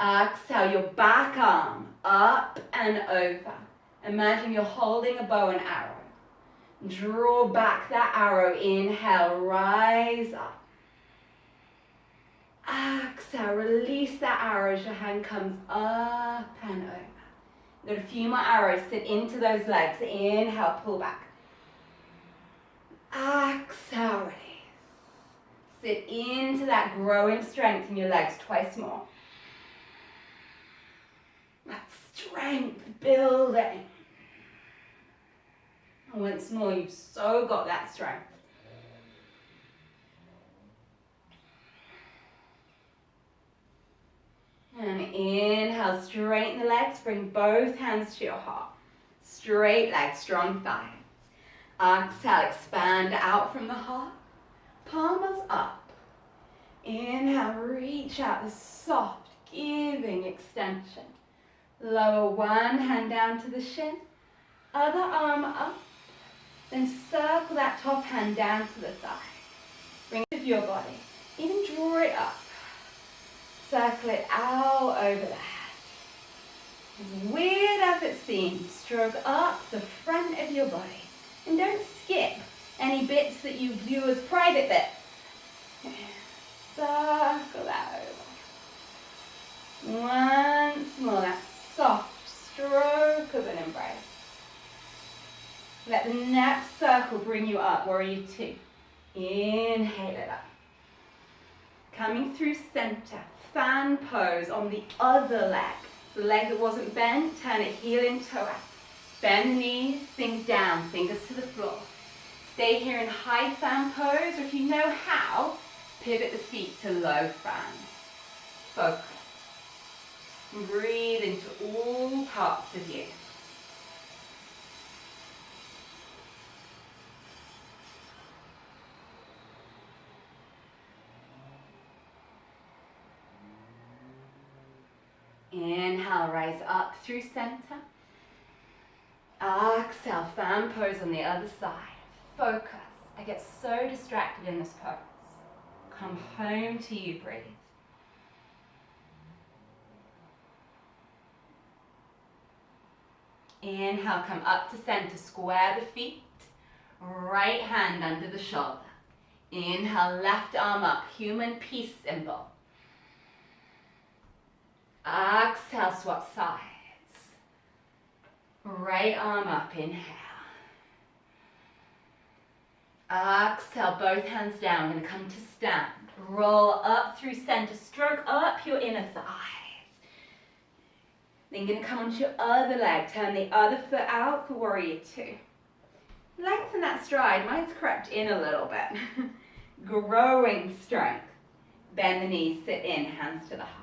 Exhale, your back arm up and over. Imagine you're holding a bow and arrow. Draw back that arrow, inhale, rise up. Exhale, release that arrow as your hand comes up and over. Got a few more arrows, sit into those legs, inhale, pull back. Exhale, release. Sit into that growing strength in your legs, twice more. That strength building. And once more, you've so got that strength. And inhale, straighten the legs, bring both hands to your heart. Straight legs, strong thighs. Exhale, expand out from the heart. Palms up. Inhale, reach out, the soft, giving extension. Lower one hand down to the shin, other arm up. Then circle that top hand down to the side. Bring it to your body. Even draw it up. Circle it out over the head. As weird as it seems, stroke up the front of your body. And don't skip any bits that you view as private bits. Circle that over. Once more, that soft stroke of an embrace. Let the neck circle, bring you up, warrior two. Inhale it up. Coming through center, fan pose on the other leg. The leg that wasn't bent, turn it heel and toe out. Bend the knees, sink down, fingers to the floor. Stay here in high fan pose, or if you know how, pivot the feet to low fan. Focus. Breathe into all parts of you. Inhale, rise up through center. Exhale, fan pose on the other side. Focus. I get so distracted in this pose. Come home to you, breathe. Inhale, come up to center, square the feet. Right hand under the shoulder. Inhale, left arm up, human peace symbol. Exhale, swap sides. Right arm up, inhale. Exhale, both hands down. We're going to come to stand. Roll up through center, stroke up your inner thighs. Then you're going to come onto your other leg. Turn the other foot out for warrior two. Lengthen that stride. Mine's crept in a little bit. Growing strength. Bend the knees, sit in, hands to the heart.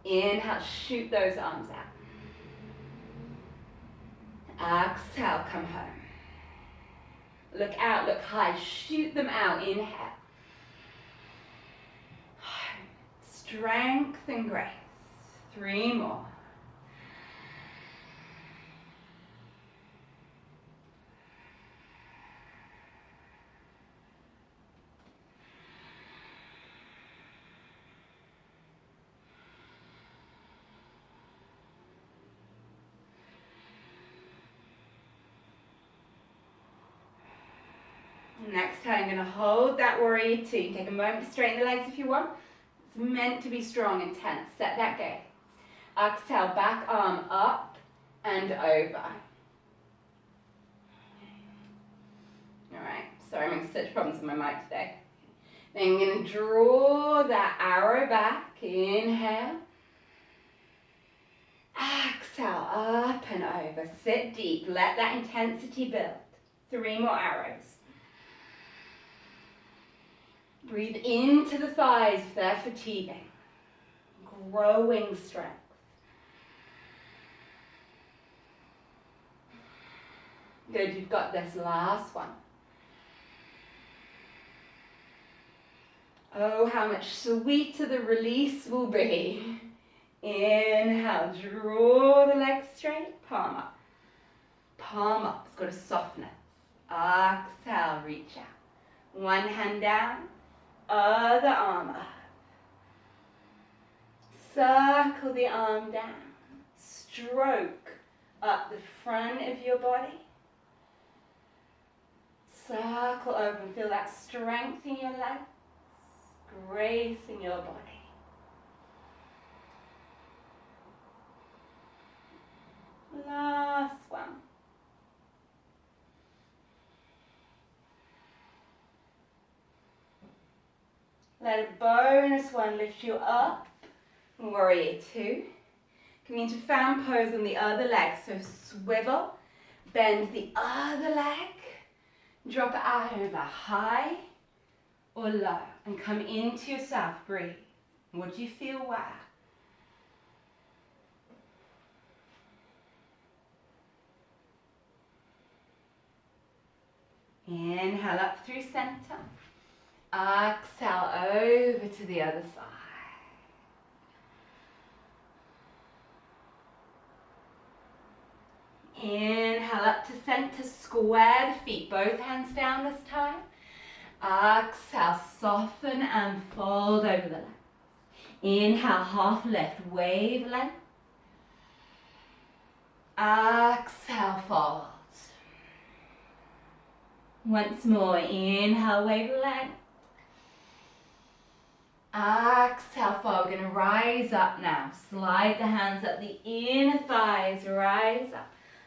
Inhale, shoot those arms out. Exhale, come home. Look out, look high, shoot them out, inhale. Strength and grace. 3 more. Next time, I'm going to hold that warrior two. Take a moment to straighten the legs if you want. It's meant to be strong and tense. Set that gaze. Exhale, back arm up and over. Alright, sorry, I'm having such problems with my mic today. Then I'm going to draw that arrow back. Inhale. Exhale, up and over. Sit deep. Let that intensity build. 3 more arrows. Breathe into the thighs if they're fatiguing. Growing strength. Good, you've got this last one. Oh, how much sweeter the release will be. Inhale, draw the legs straight, palm up. Palm up, it's got a softness. Exhale, reach out. One hand down. Other arm up. Circle the arm down. Stroke up the front of your body. Circle open. Feel that strength in your legs. Grace in your body. Last one. Let a bonus one lift you up. Warrior two. Come into fan pose on the other leg. So swivel, bend the other leg, drop it out over high or low, and come into yourself. Breathe. What do you feel where? Inhale up through center. Exhale over to the other side. Inhale up to center, square the feet, both hands down this time. Exhale, soften and fold over the legs. Inhale, half lift, wave length. Exhale, fold. Once more, inhale, wave length. Exhale, fold. We're going to rise up now. Slide the hands up the inner thighs, rise up.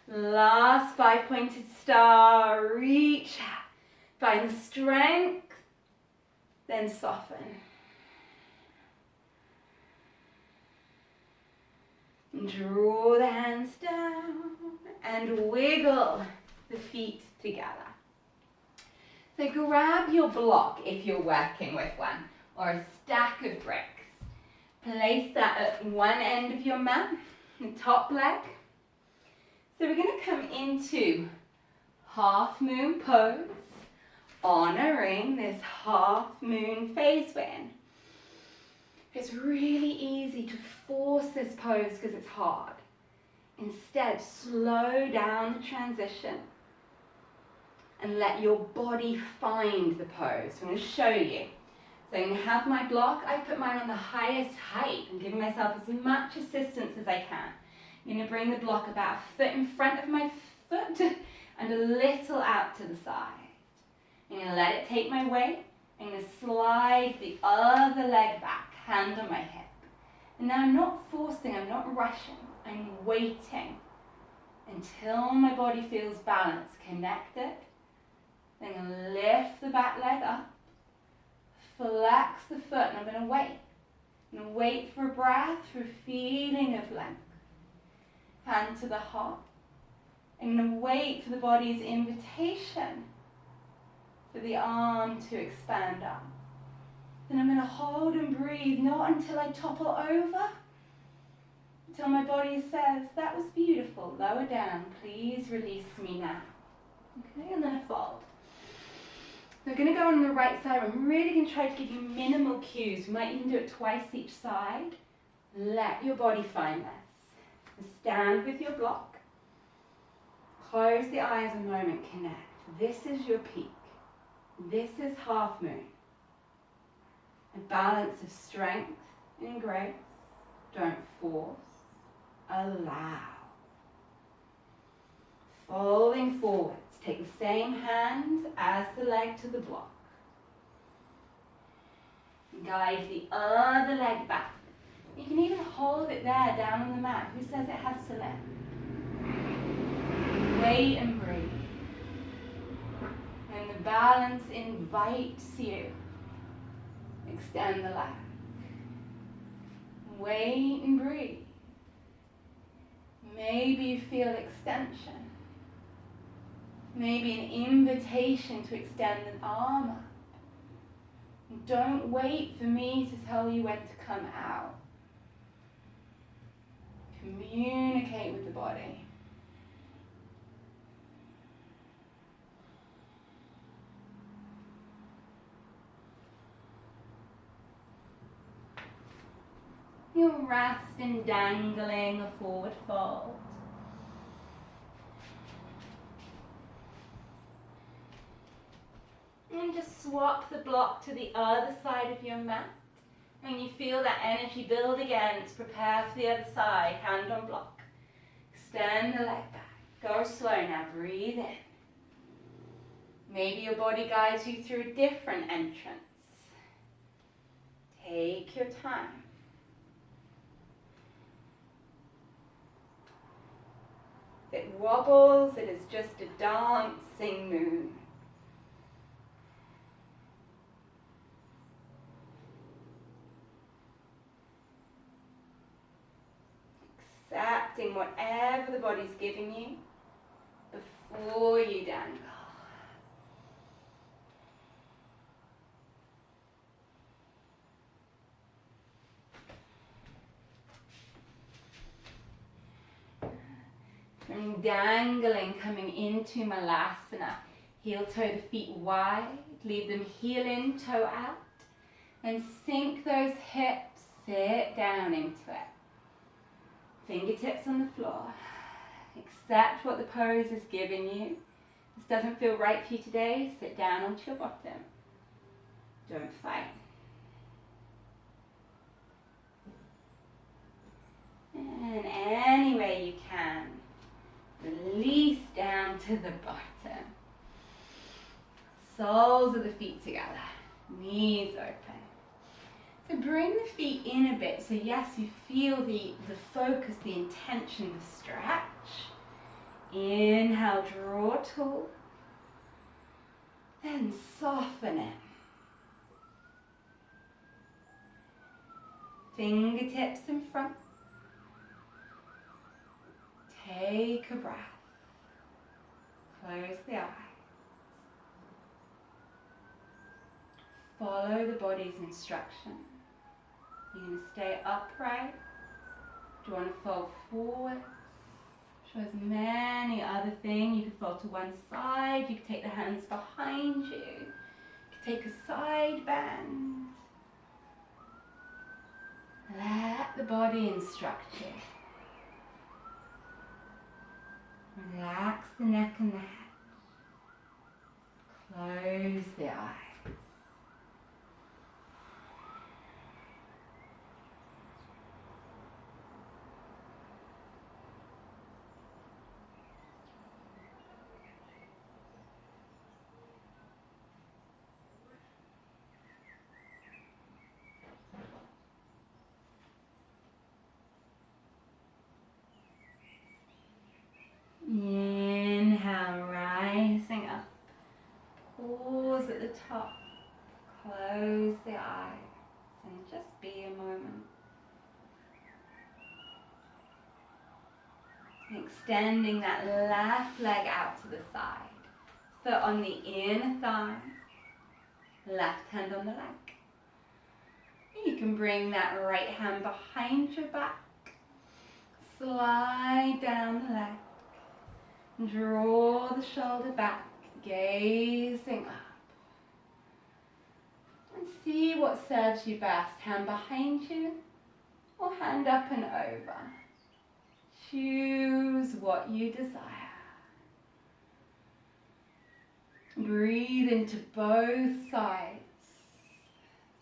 Last 5-pointed star, reach out. Find the strength, then soften. Draw the hands down and wiggle the feet together. So grab your block if you're working with one, or a stack of bricks. Place that at one end of your mat, the top leg. So we're going to come into half moon pose, honoring this half moon phase we're in. It's really easy to force this pose because it's hard. Instead, slow down the transition and let your body find the pose. I'm going to show you. So I'm going to have my block. I put mine on the highest height. I'm giving myself as much assistance as I can. I'm going to bring the block about a foot in front of my foot and a little out to the side. I'm going to let it take my weight. I'm going to slide the other leg back, hand on my hip. And now I'm not forcing, I'm not rushing. I'm waiting until my body feels balanced, connected. Then I'm going to lift the back leg up, flex the foot, and I'm going to wait. I'm going to wait for a breath, for a feeling of length. Hand to the heart. I'm going to wait for the body's invitation for the arm to expand up. Then I'm going to hold and breathe, not until I topple over, until my body says, that was beautiful, lower down, please release me now. Okay, and then I fold. So we're going to go on the right side. I'm really going to try to give you minimal cues. We might even do it twice each side. Let your body find this. So stand with your block. Close the eyes a moment, connect. This is your peak. This is half moon. A balance of strength and grace. Don't force. Allow. Folding forwards. Take the same hand as the leg to the block. Guide the other leg back. You can even hold it there down on the mat. Who says it has to lift? Wait and breathe. When the balance invites you, extend the leg. Wait and breathe. Maybe you feel extension. Maybe an invitation to extend an arm up. Don't wait for me to tell you when to come out. Communicate with the body. You'll rest in dangling a forward fold. And just swap the block to the other side of your mat. When you feel that energy build again, it's prepare for the other side, hand on block. Extend the leg back. Go slow now, breathe in. Maybe your body guides you through a different entrance. Take your time. If it wobbles, it is just a dancing moon. Accepting whatever the body's giving you before you dangle. From dangling, coming into Malasana, heel toe the feet wide, leave them heel in, toe out, and sink those hips, sit down into it. Fingertips on the floor. Accept what the pose is giving you. This doesn't feel right for you today, sit down onto your bottom. Don't fight. And any way you can, release down to the bottom. Soles of the feet together, knees open. So bring the feet in a bit. So yes, you feel the focus, the intention, the stretch. Inhale, draw tall. Then soften it. Fingertips in front. Take a breath. Close the eyes. Follow the body's instruction. You're going to stay upright. Do you want to fold forward? Show as many other things. You can fold to one side. You can take the hands behind you. You can take a side bend. Let the body instruct you. Relax the neck and the head. Close the eyes. Inhale, rising up. Pause at the top. Close the eyes and just be a moment. Extending that left leg out to the side. Foot on the inner thigh. Left hand on the leg. You can bring that right hand behind your back. Slide down the leg. Draw the shoulder back, gazing up. And see what serves you best, hand behind you or hand up and over. Choose what you desire. Breathe into both sides.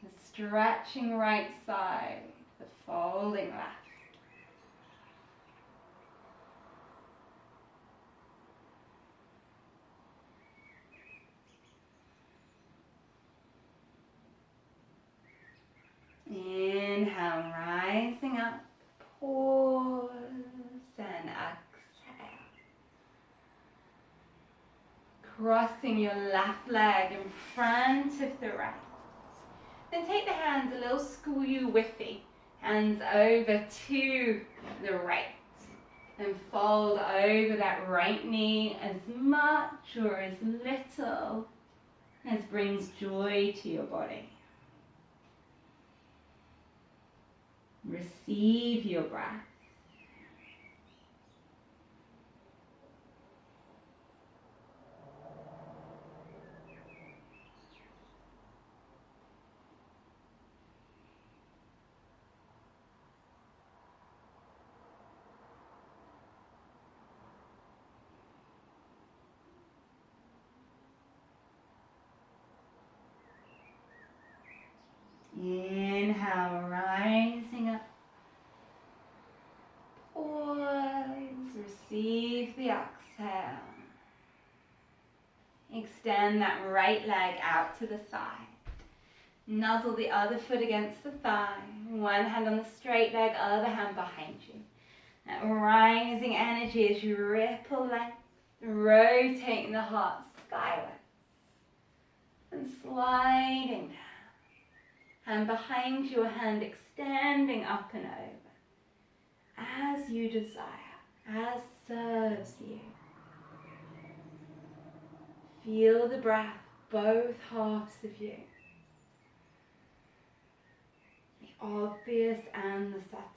The stretching right side, the folding left. Inhale, rising up, pause and exhale. Crossing your left leg in front of the right. Then take the hands a little skew whiffy, hands over to the right. Then fold over that right knee as much or as little as brings joy to your body. Receive your breath. Inhale, rising up. Pause, receive the exhale. Extend that right leg out to the side. Nuzzle the other foot against the thigh. One hand on the straight leg, other hand behind you. That rising energy as you ripple length, rotating the heart skyward and sliding down. Hand behind you, a hand extending up and over. As you desire, as serves you. Feel the breath, both halves of you. The obvious and the subtle.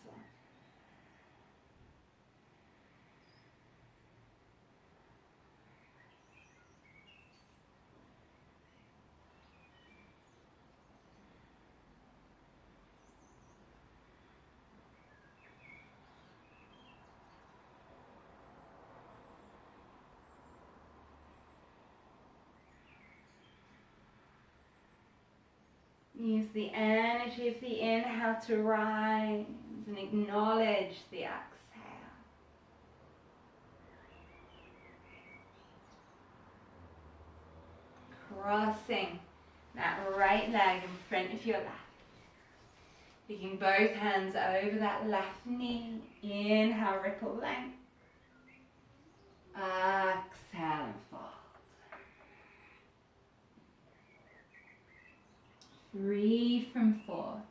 Use the energy of the inhale to rise and acknowledge the exhale. Crossing that right leg in front of your left. Taking both hands over that left knee. Inhale, ripple length. Exhale and fold. Free from force.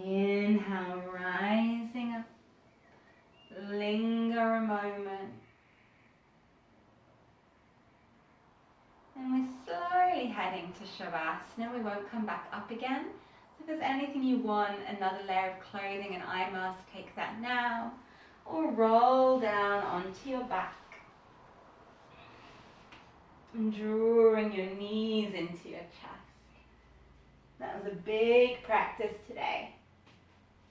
Inhale, rising up. Linger a moment. And we're slowly heading to Shavasana. We won't come back up again. So if there's anything you want, another layer of clothing, an eye mask, take that now. Or roll down onto your back. And drawing your knees into your chest. That was a big practice today.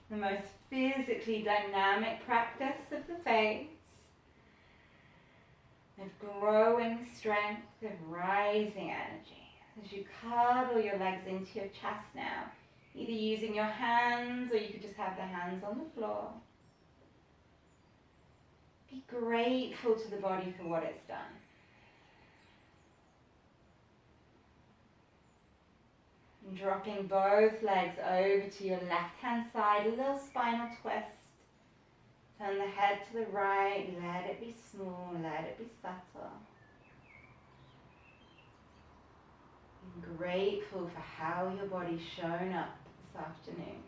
The most physically dynamic practice of the phase. Of growing strength, of rising energy. As you cuddle your legs into your chest now, either using your hands or you could just have the hands on the floor. Be grateful to the body for what it's done. And dropping both legs over to your left hand side, a little spinal twist. Turn the head to the right, let it be small, let it be subtle. Being grateful for how your body's shown up this afternoon.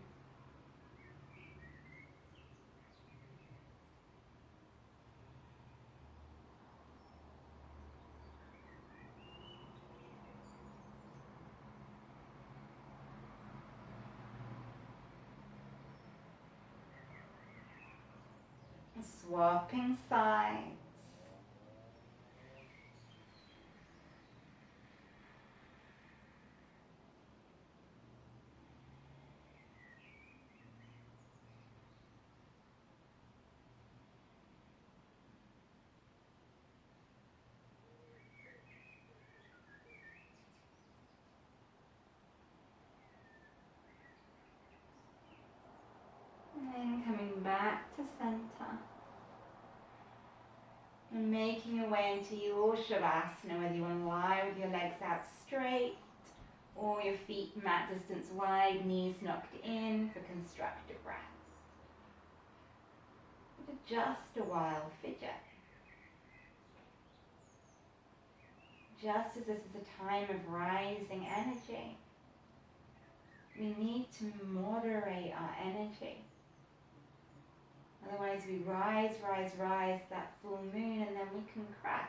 Swapping sides. And then coming back to center. And making your way into your Shavasana, whether you want to lie with your legs out straight or your feet mat distance wide, knees knocked in for constructive rest. For just a while, fidget. Just as this is a time of rising energy, we need to moderate our energy. Otherwise we rise that full moon and then we can crash.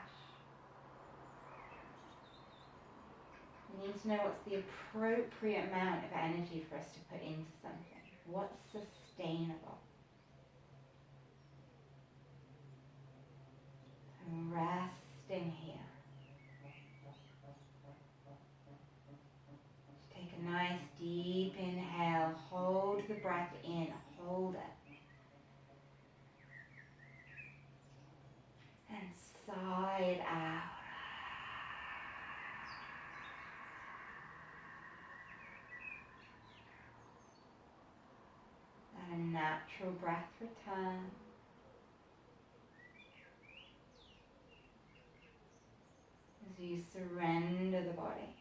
We need to know what's the appropriate amount of energy for us to put into something. What's sustainable. And resting here. Take a nice deep inhale, hold the breath in, hold it. And sigh it out. Let a natural breath return. As you surrender the body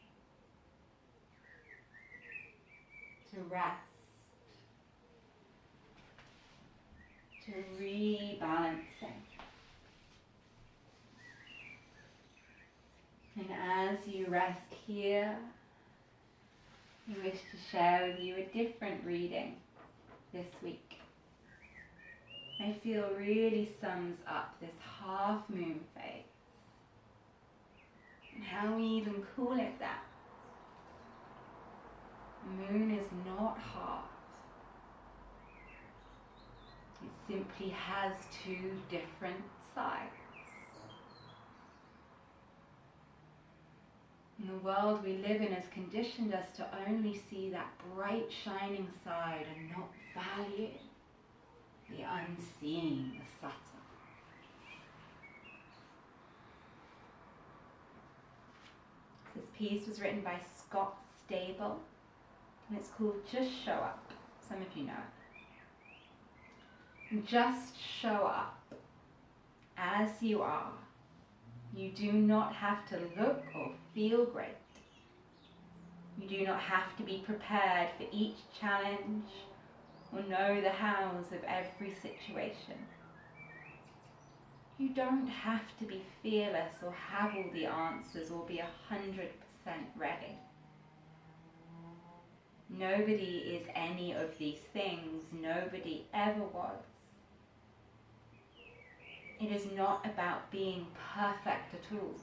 to rest, to rebalancing. And as you rest here, we wish to share with you a different reading this week. I feel really sums up this half moon phase. And how we even call it that. The moon is not hard. It simply has two different sides. And the world we live in has conditioned us to only see that bright shining side and not value the unseen, the subtle. piece was written by Scott Stable, and it's called Just Show Up. Some of you know it. Just show up as you are. You do not have to look or feel great. You do not have to be prepared for each challenge or know the hows of every situation. You don't have to be fearless or have all the answers or be 100% ready. Nobody is any of these things. Nobody ever was. It is not about being perfect at all.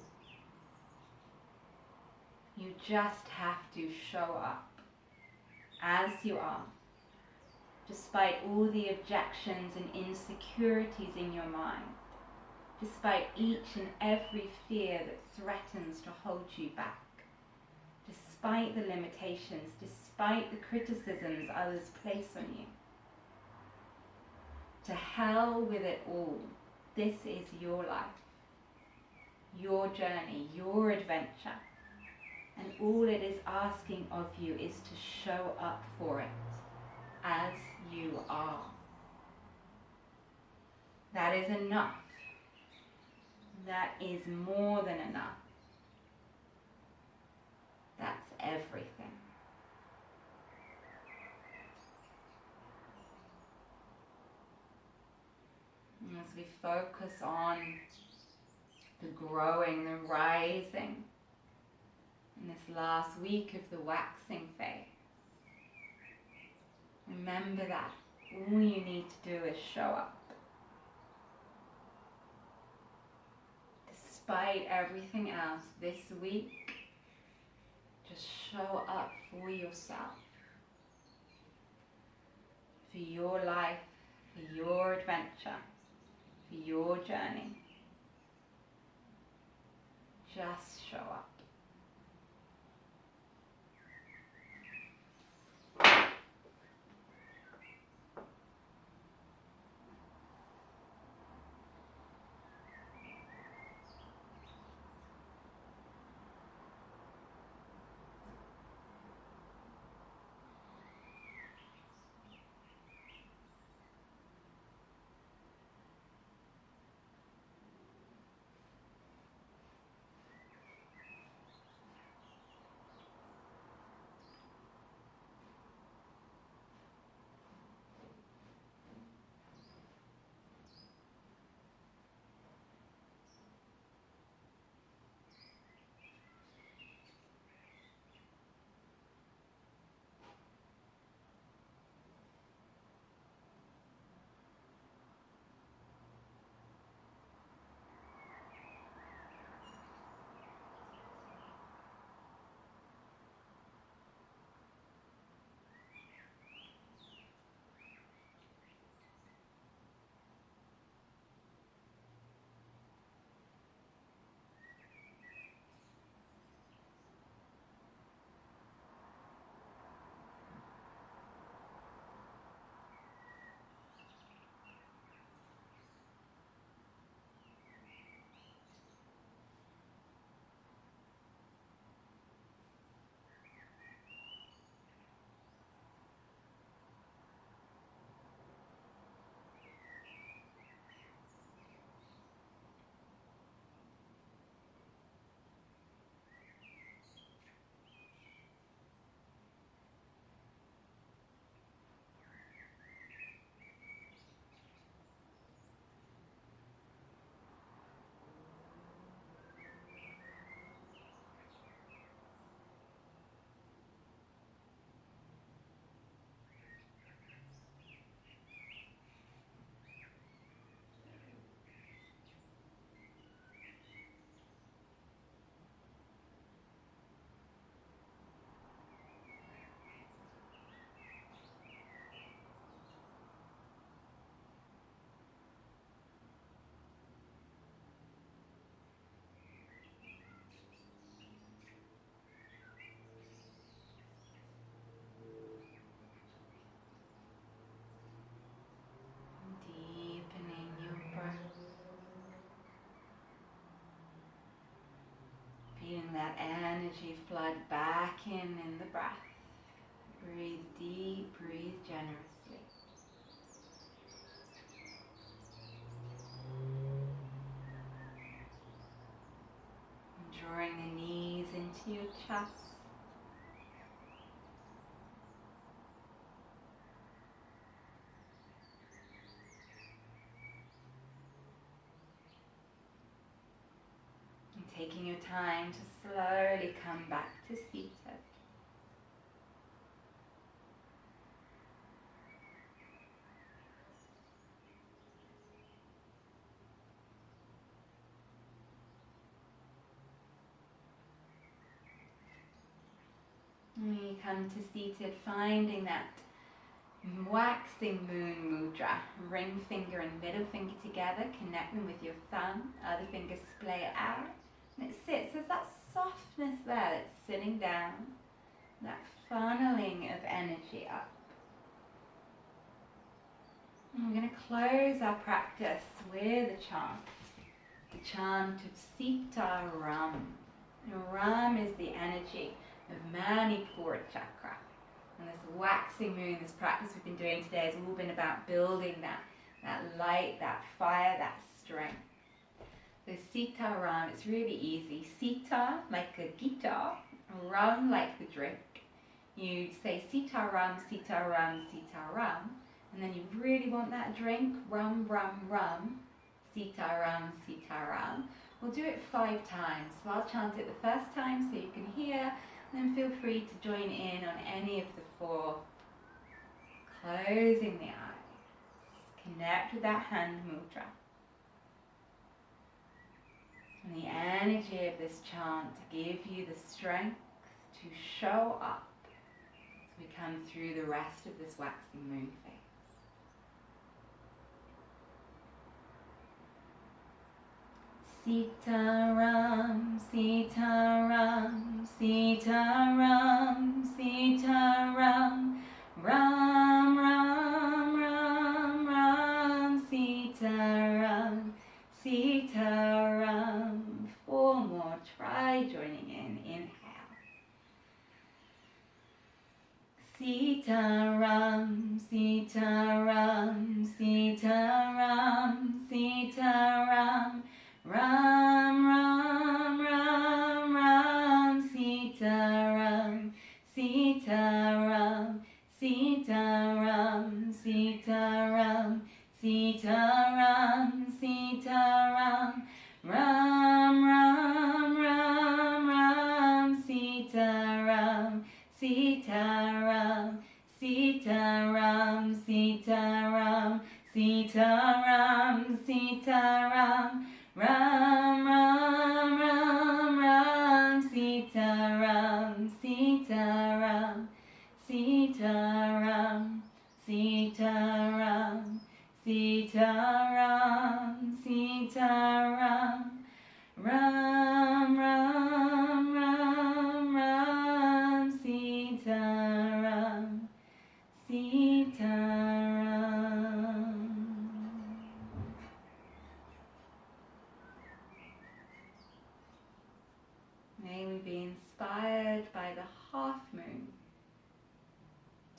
You just have to show up as you are, despite all the objections and insecurities in your mind, despite each and every fear that threatens to hold you back, despite the limitations, despite the criticisms others place on you. To hell with it all. This is your life, your journey, your adventure. And all it is asking of you is to show up for it as you are. That is enough. That is more than enough. That's everything. And as we focus on the growing, the rising, in this last week of the waxing phase, remember that all you need to do is show up. Despite everything else this week, just show up for yourself, for your life, for your adventure, for your journey. Just show up. that energy flood back in the breath. Breathe deep, breathe generously. And drawing the knees into your chest. And taking your time to slowly come back to seated. And you come to seated, finding that waxing moon mudra. Ring finger and middle finger together, connect them with your thumb, other finger splay out. And it sits, there's that softness there that's sitting down, that funneling of energy up. And we're going to close our practice with a chant. The chant of Sita Ram. Ram is the energy of Manipura chakra. And this waxing moon, this practice we've been doing today has all been about building that light, that fire, that strength. So Sita Ram, it's really easy. Sita, like a guitar, Ram, like the drink. You say Sita Ram, Sita Ram, Sita Ram, and then you really want that drink, rum, rum, rum, Sita Ram, Sita Ram. We'll do it 5 times. So I'll chant it the first time so you can hear, and then feel free to join in on any of the 4. Closing the eyes. Connect with that hand mudra. And the energy of this chant to give you the strength to show up as we come through the rest of this waxing moon phase. Sita Ram, Sita Ram, Sita Ram, Sita Ram, Ram, Ram, Ram, Ram, Sita Ram, Sita Ram. 4 more, try joining in, inhale. Sita Ram, Sita Ram, Sita Ram, Sita Ram, Ram, Ram, Ram, Ram, Sita Ram, Sita Ram, Sita Ram, Sita Ram, Sita Ram, Sita Ram, Ram, Ram, Ram, Ram, Sita Ram, Sita Ram, Sita Ram, Sita Ram, Sita Ram, Sita Ram, Ram, Ram, Ram, Ram, Sita Ram, Sita Ram, Sita Ram, Sita Ram, Sita Ram, Sita Ram, Ram, Ram, Ram, Ram, Sita Ram, Sita Ram. May we be inspired by the half moon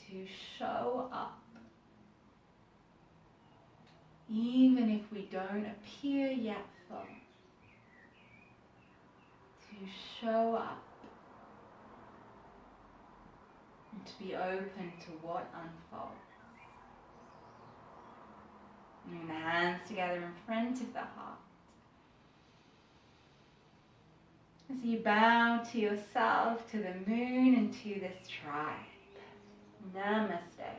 to show up, even if we don't appear yet full, to show up and to be open to what unfolds. Bring the hands together in front of the heart. As you bow to yourself, to the moon, and to this tribe. Namaste.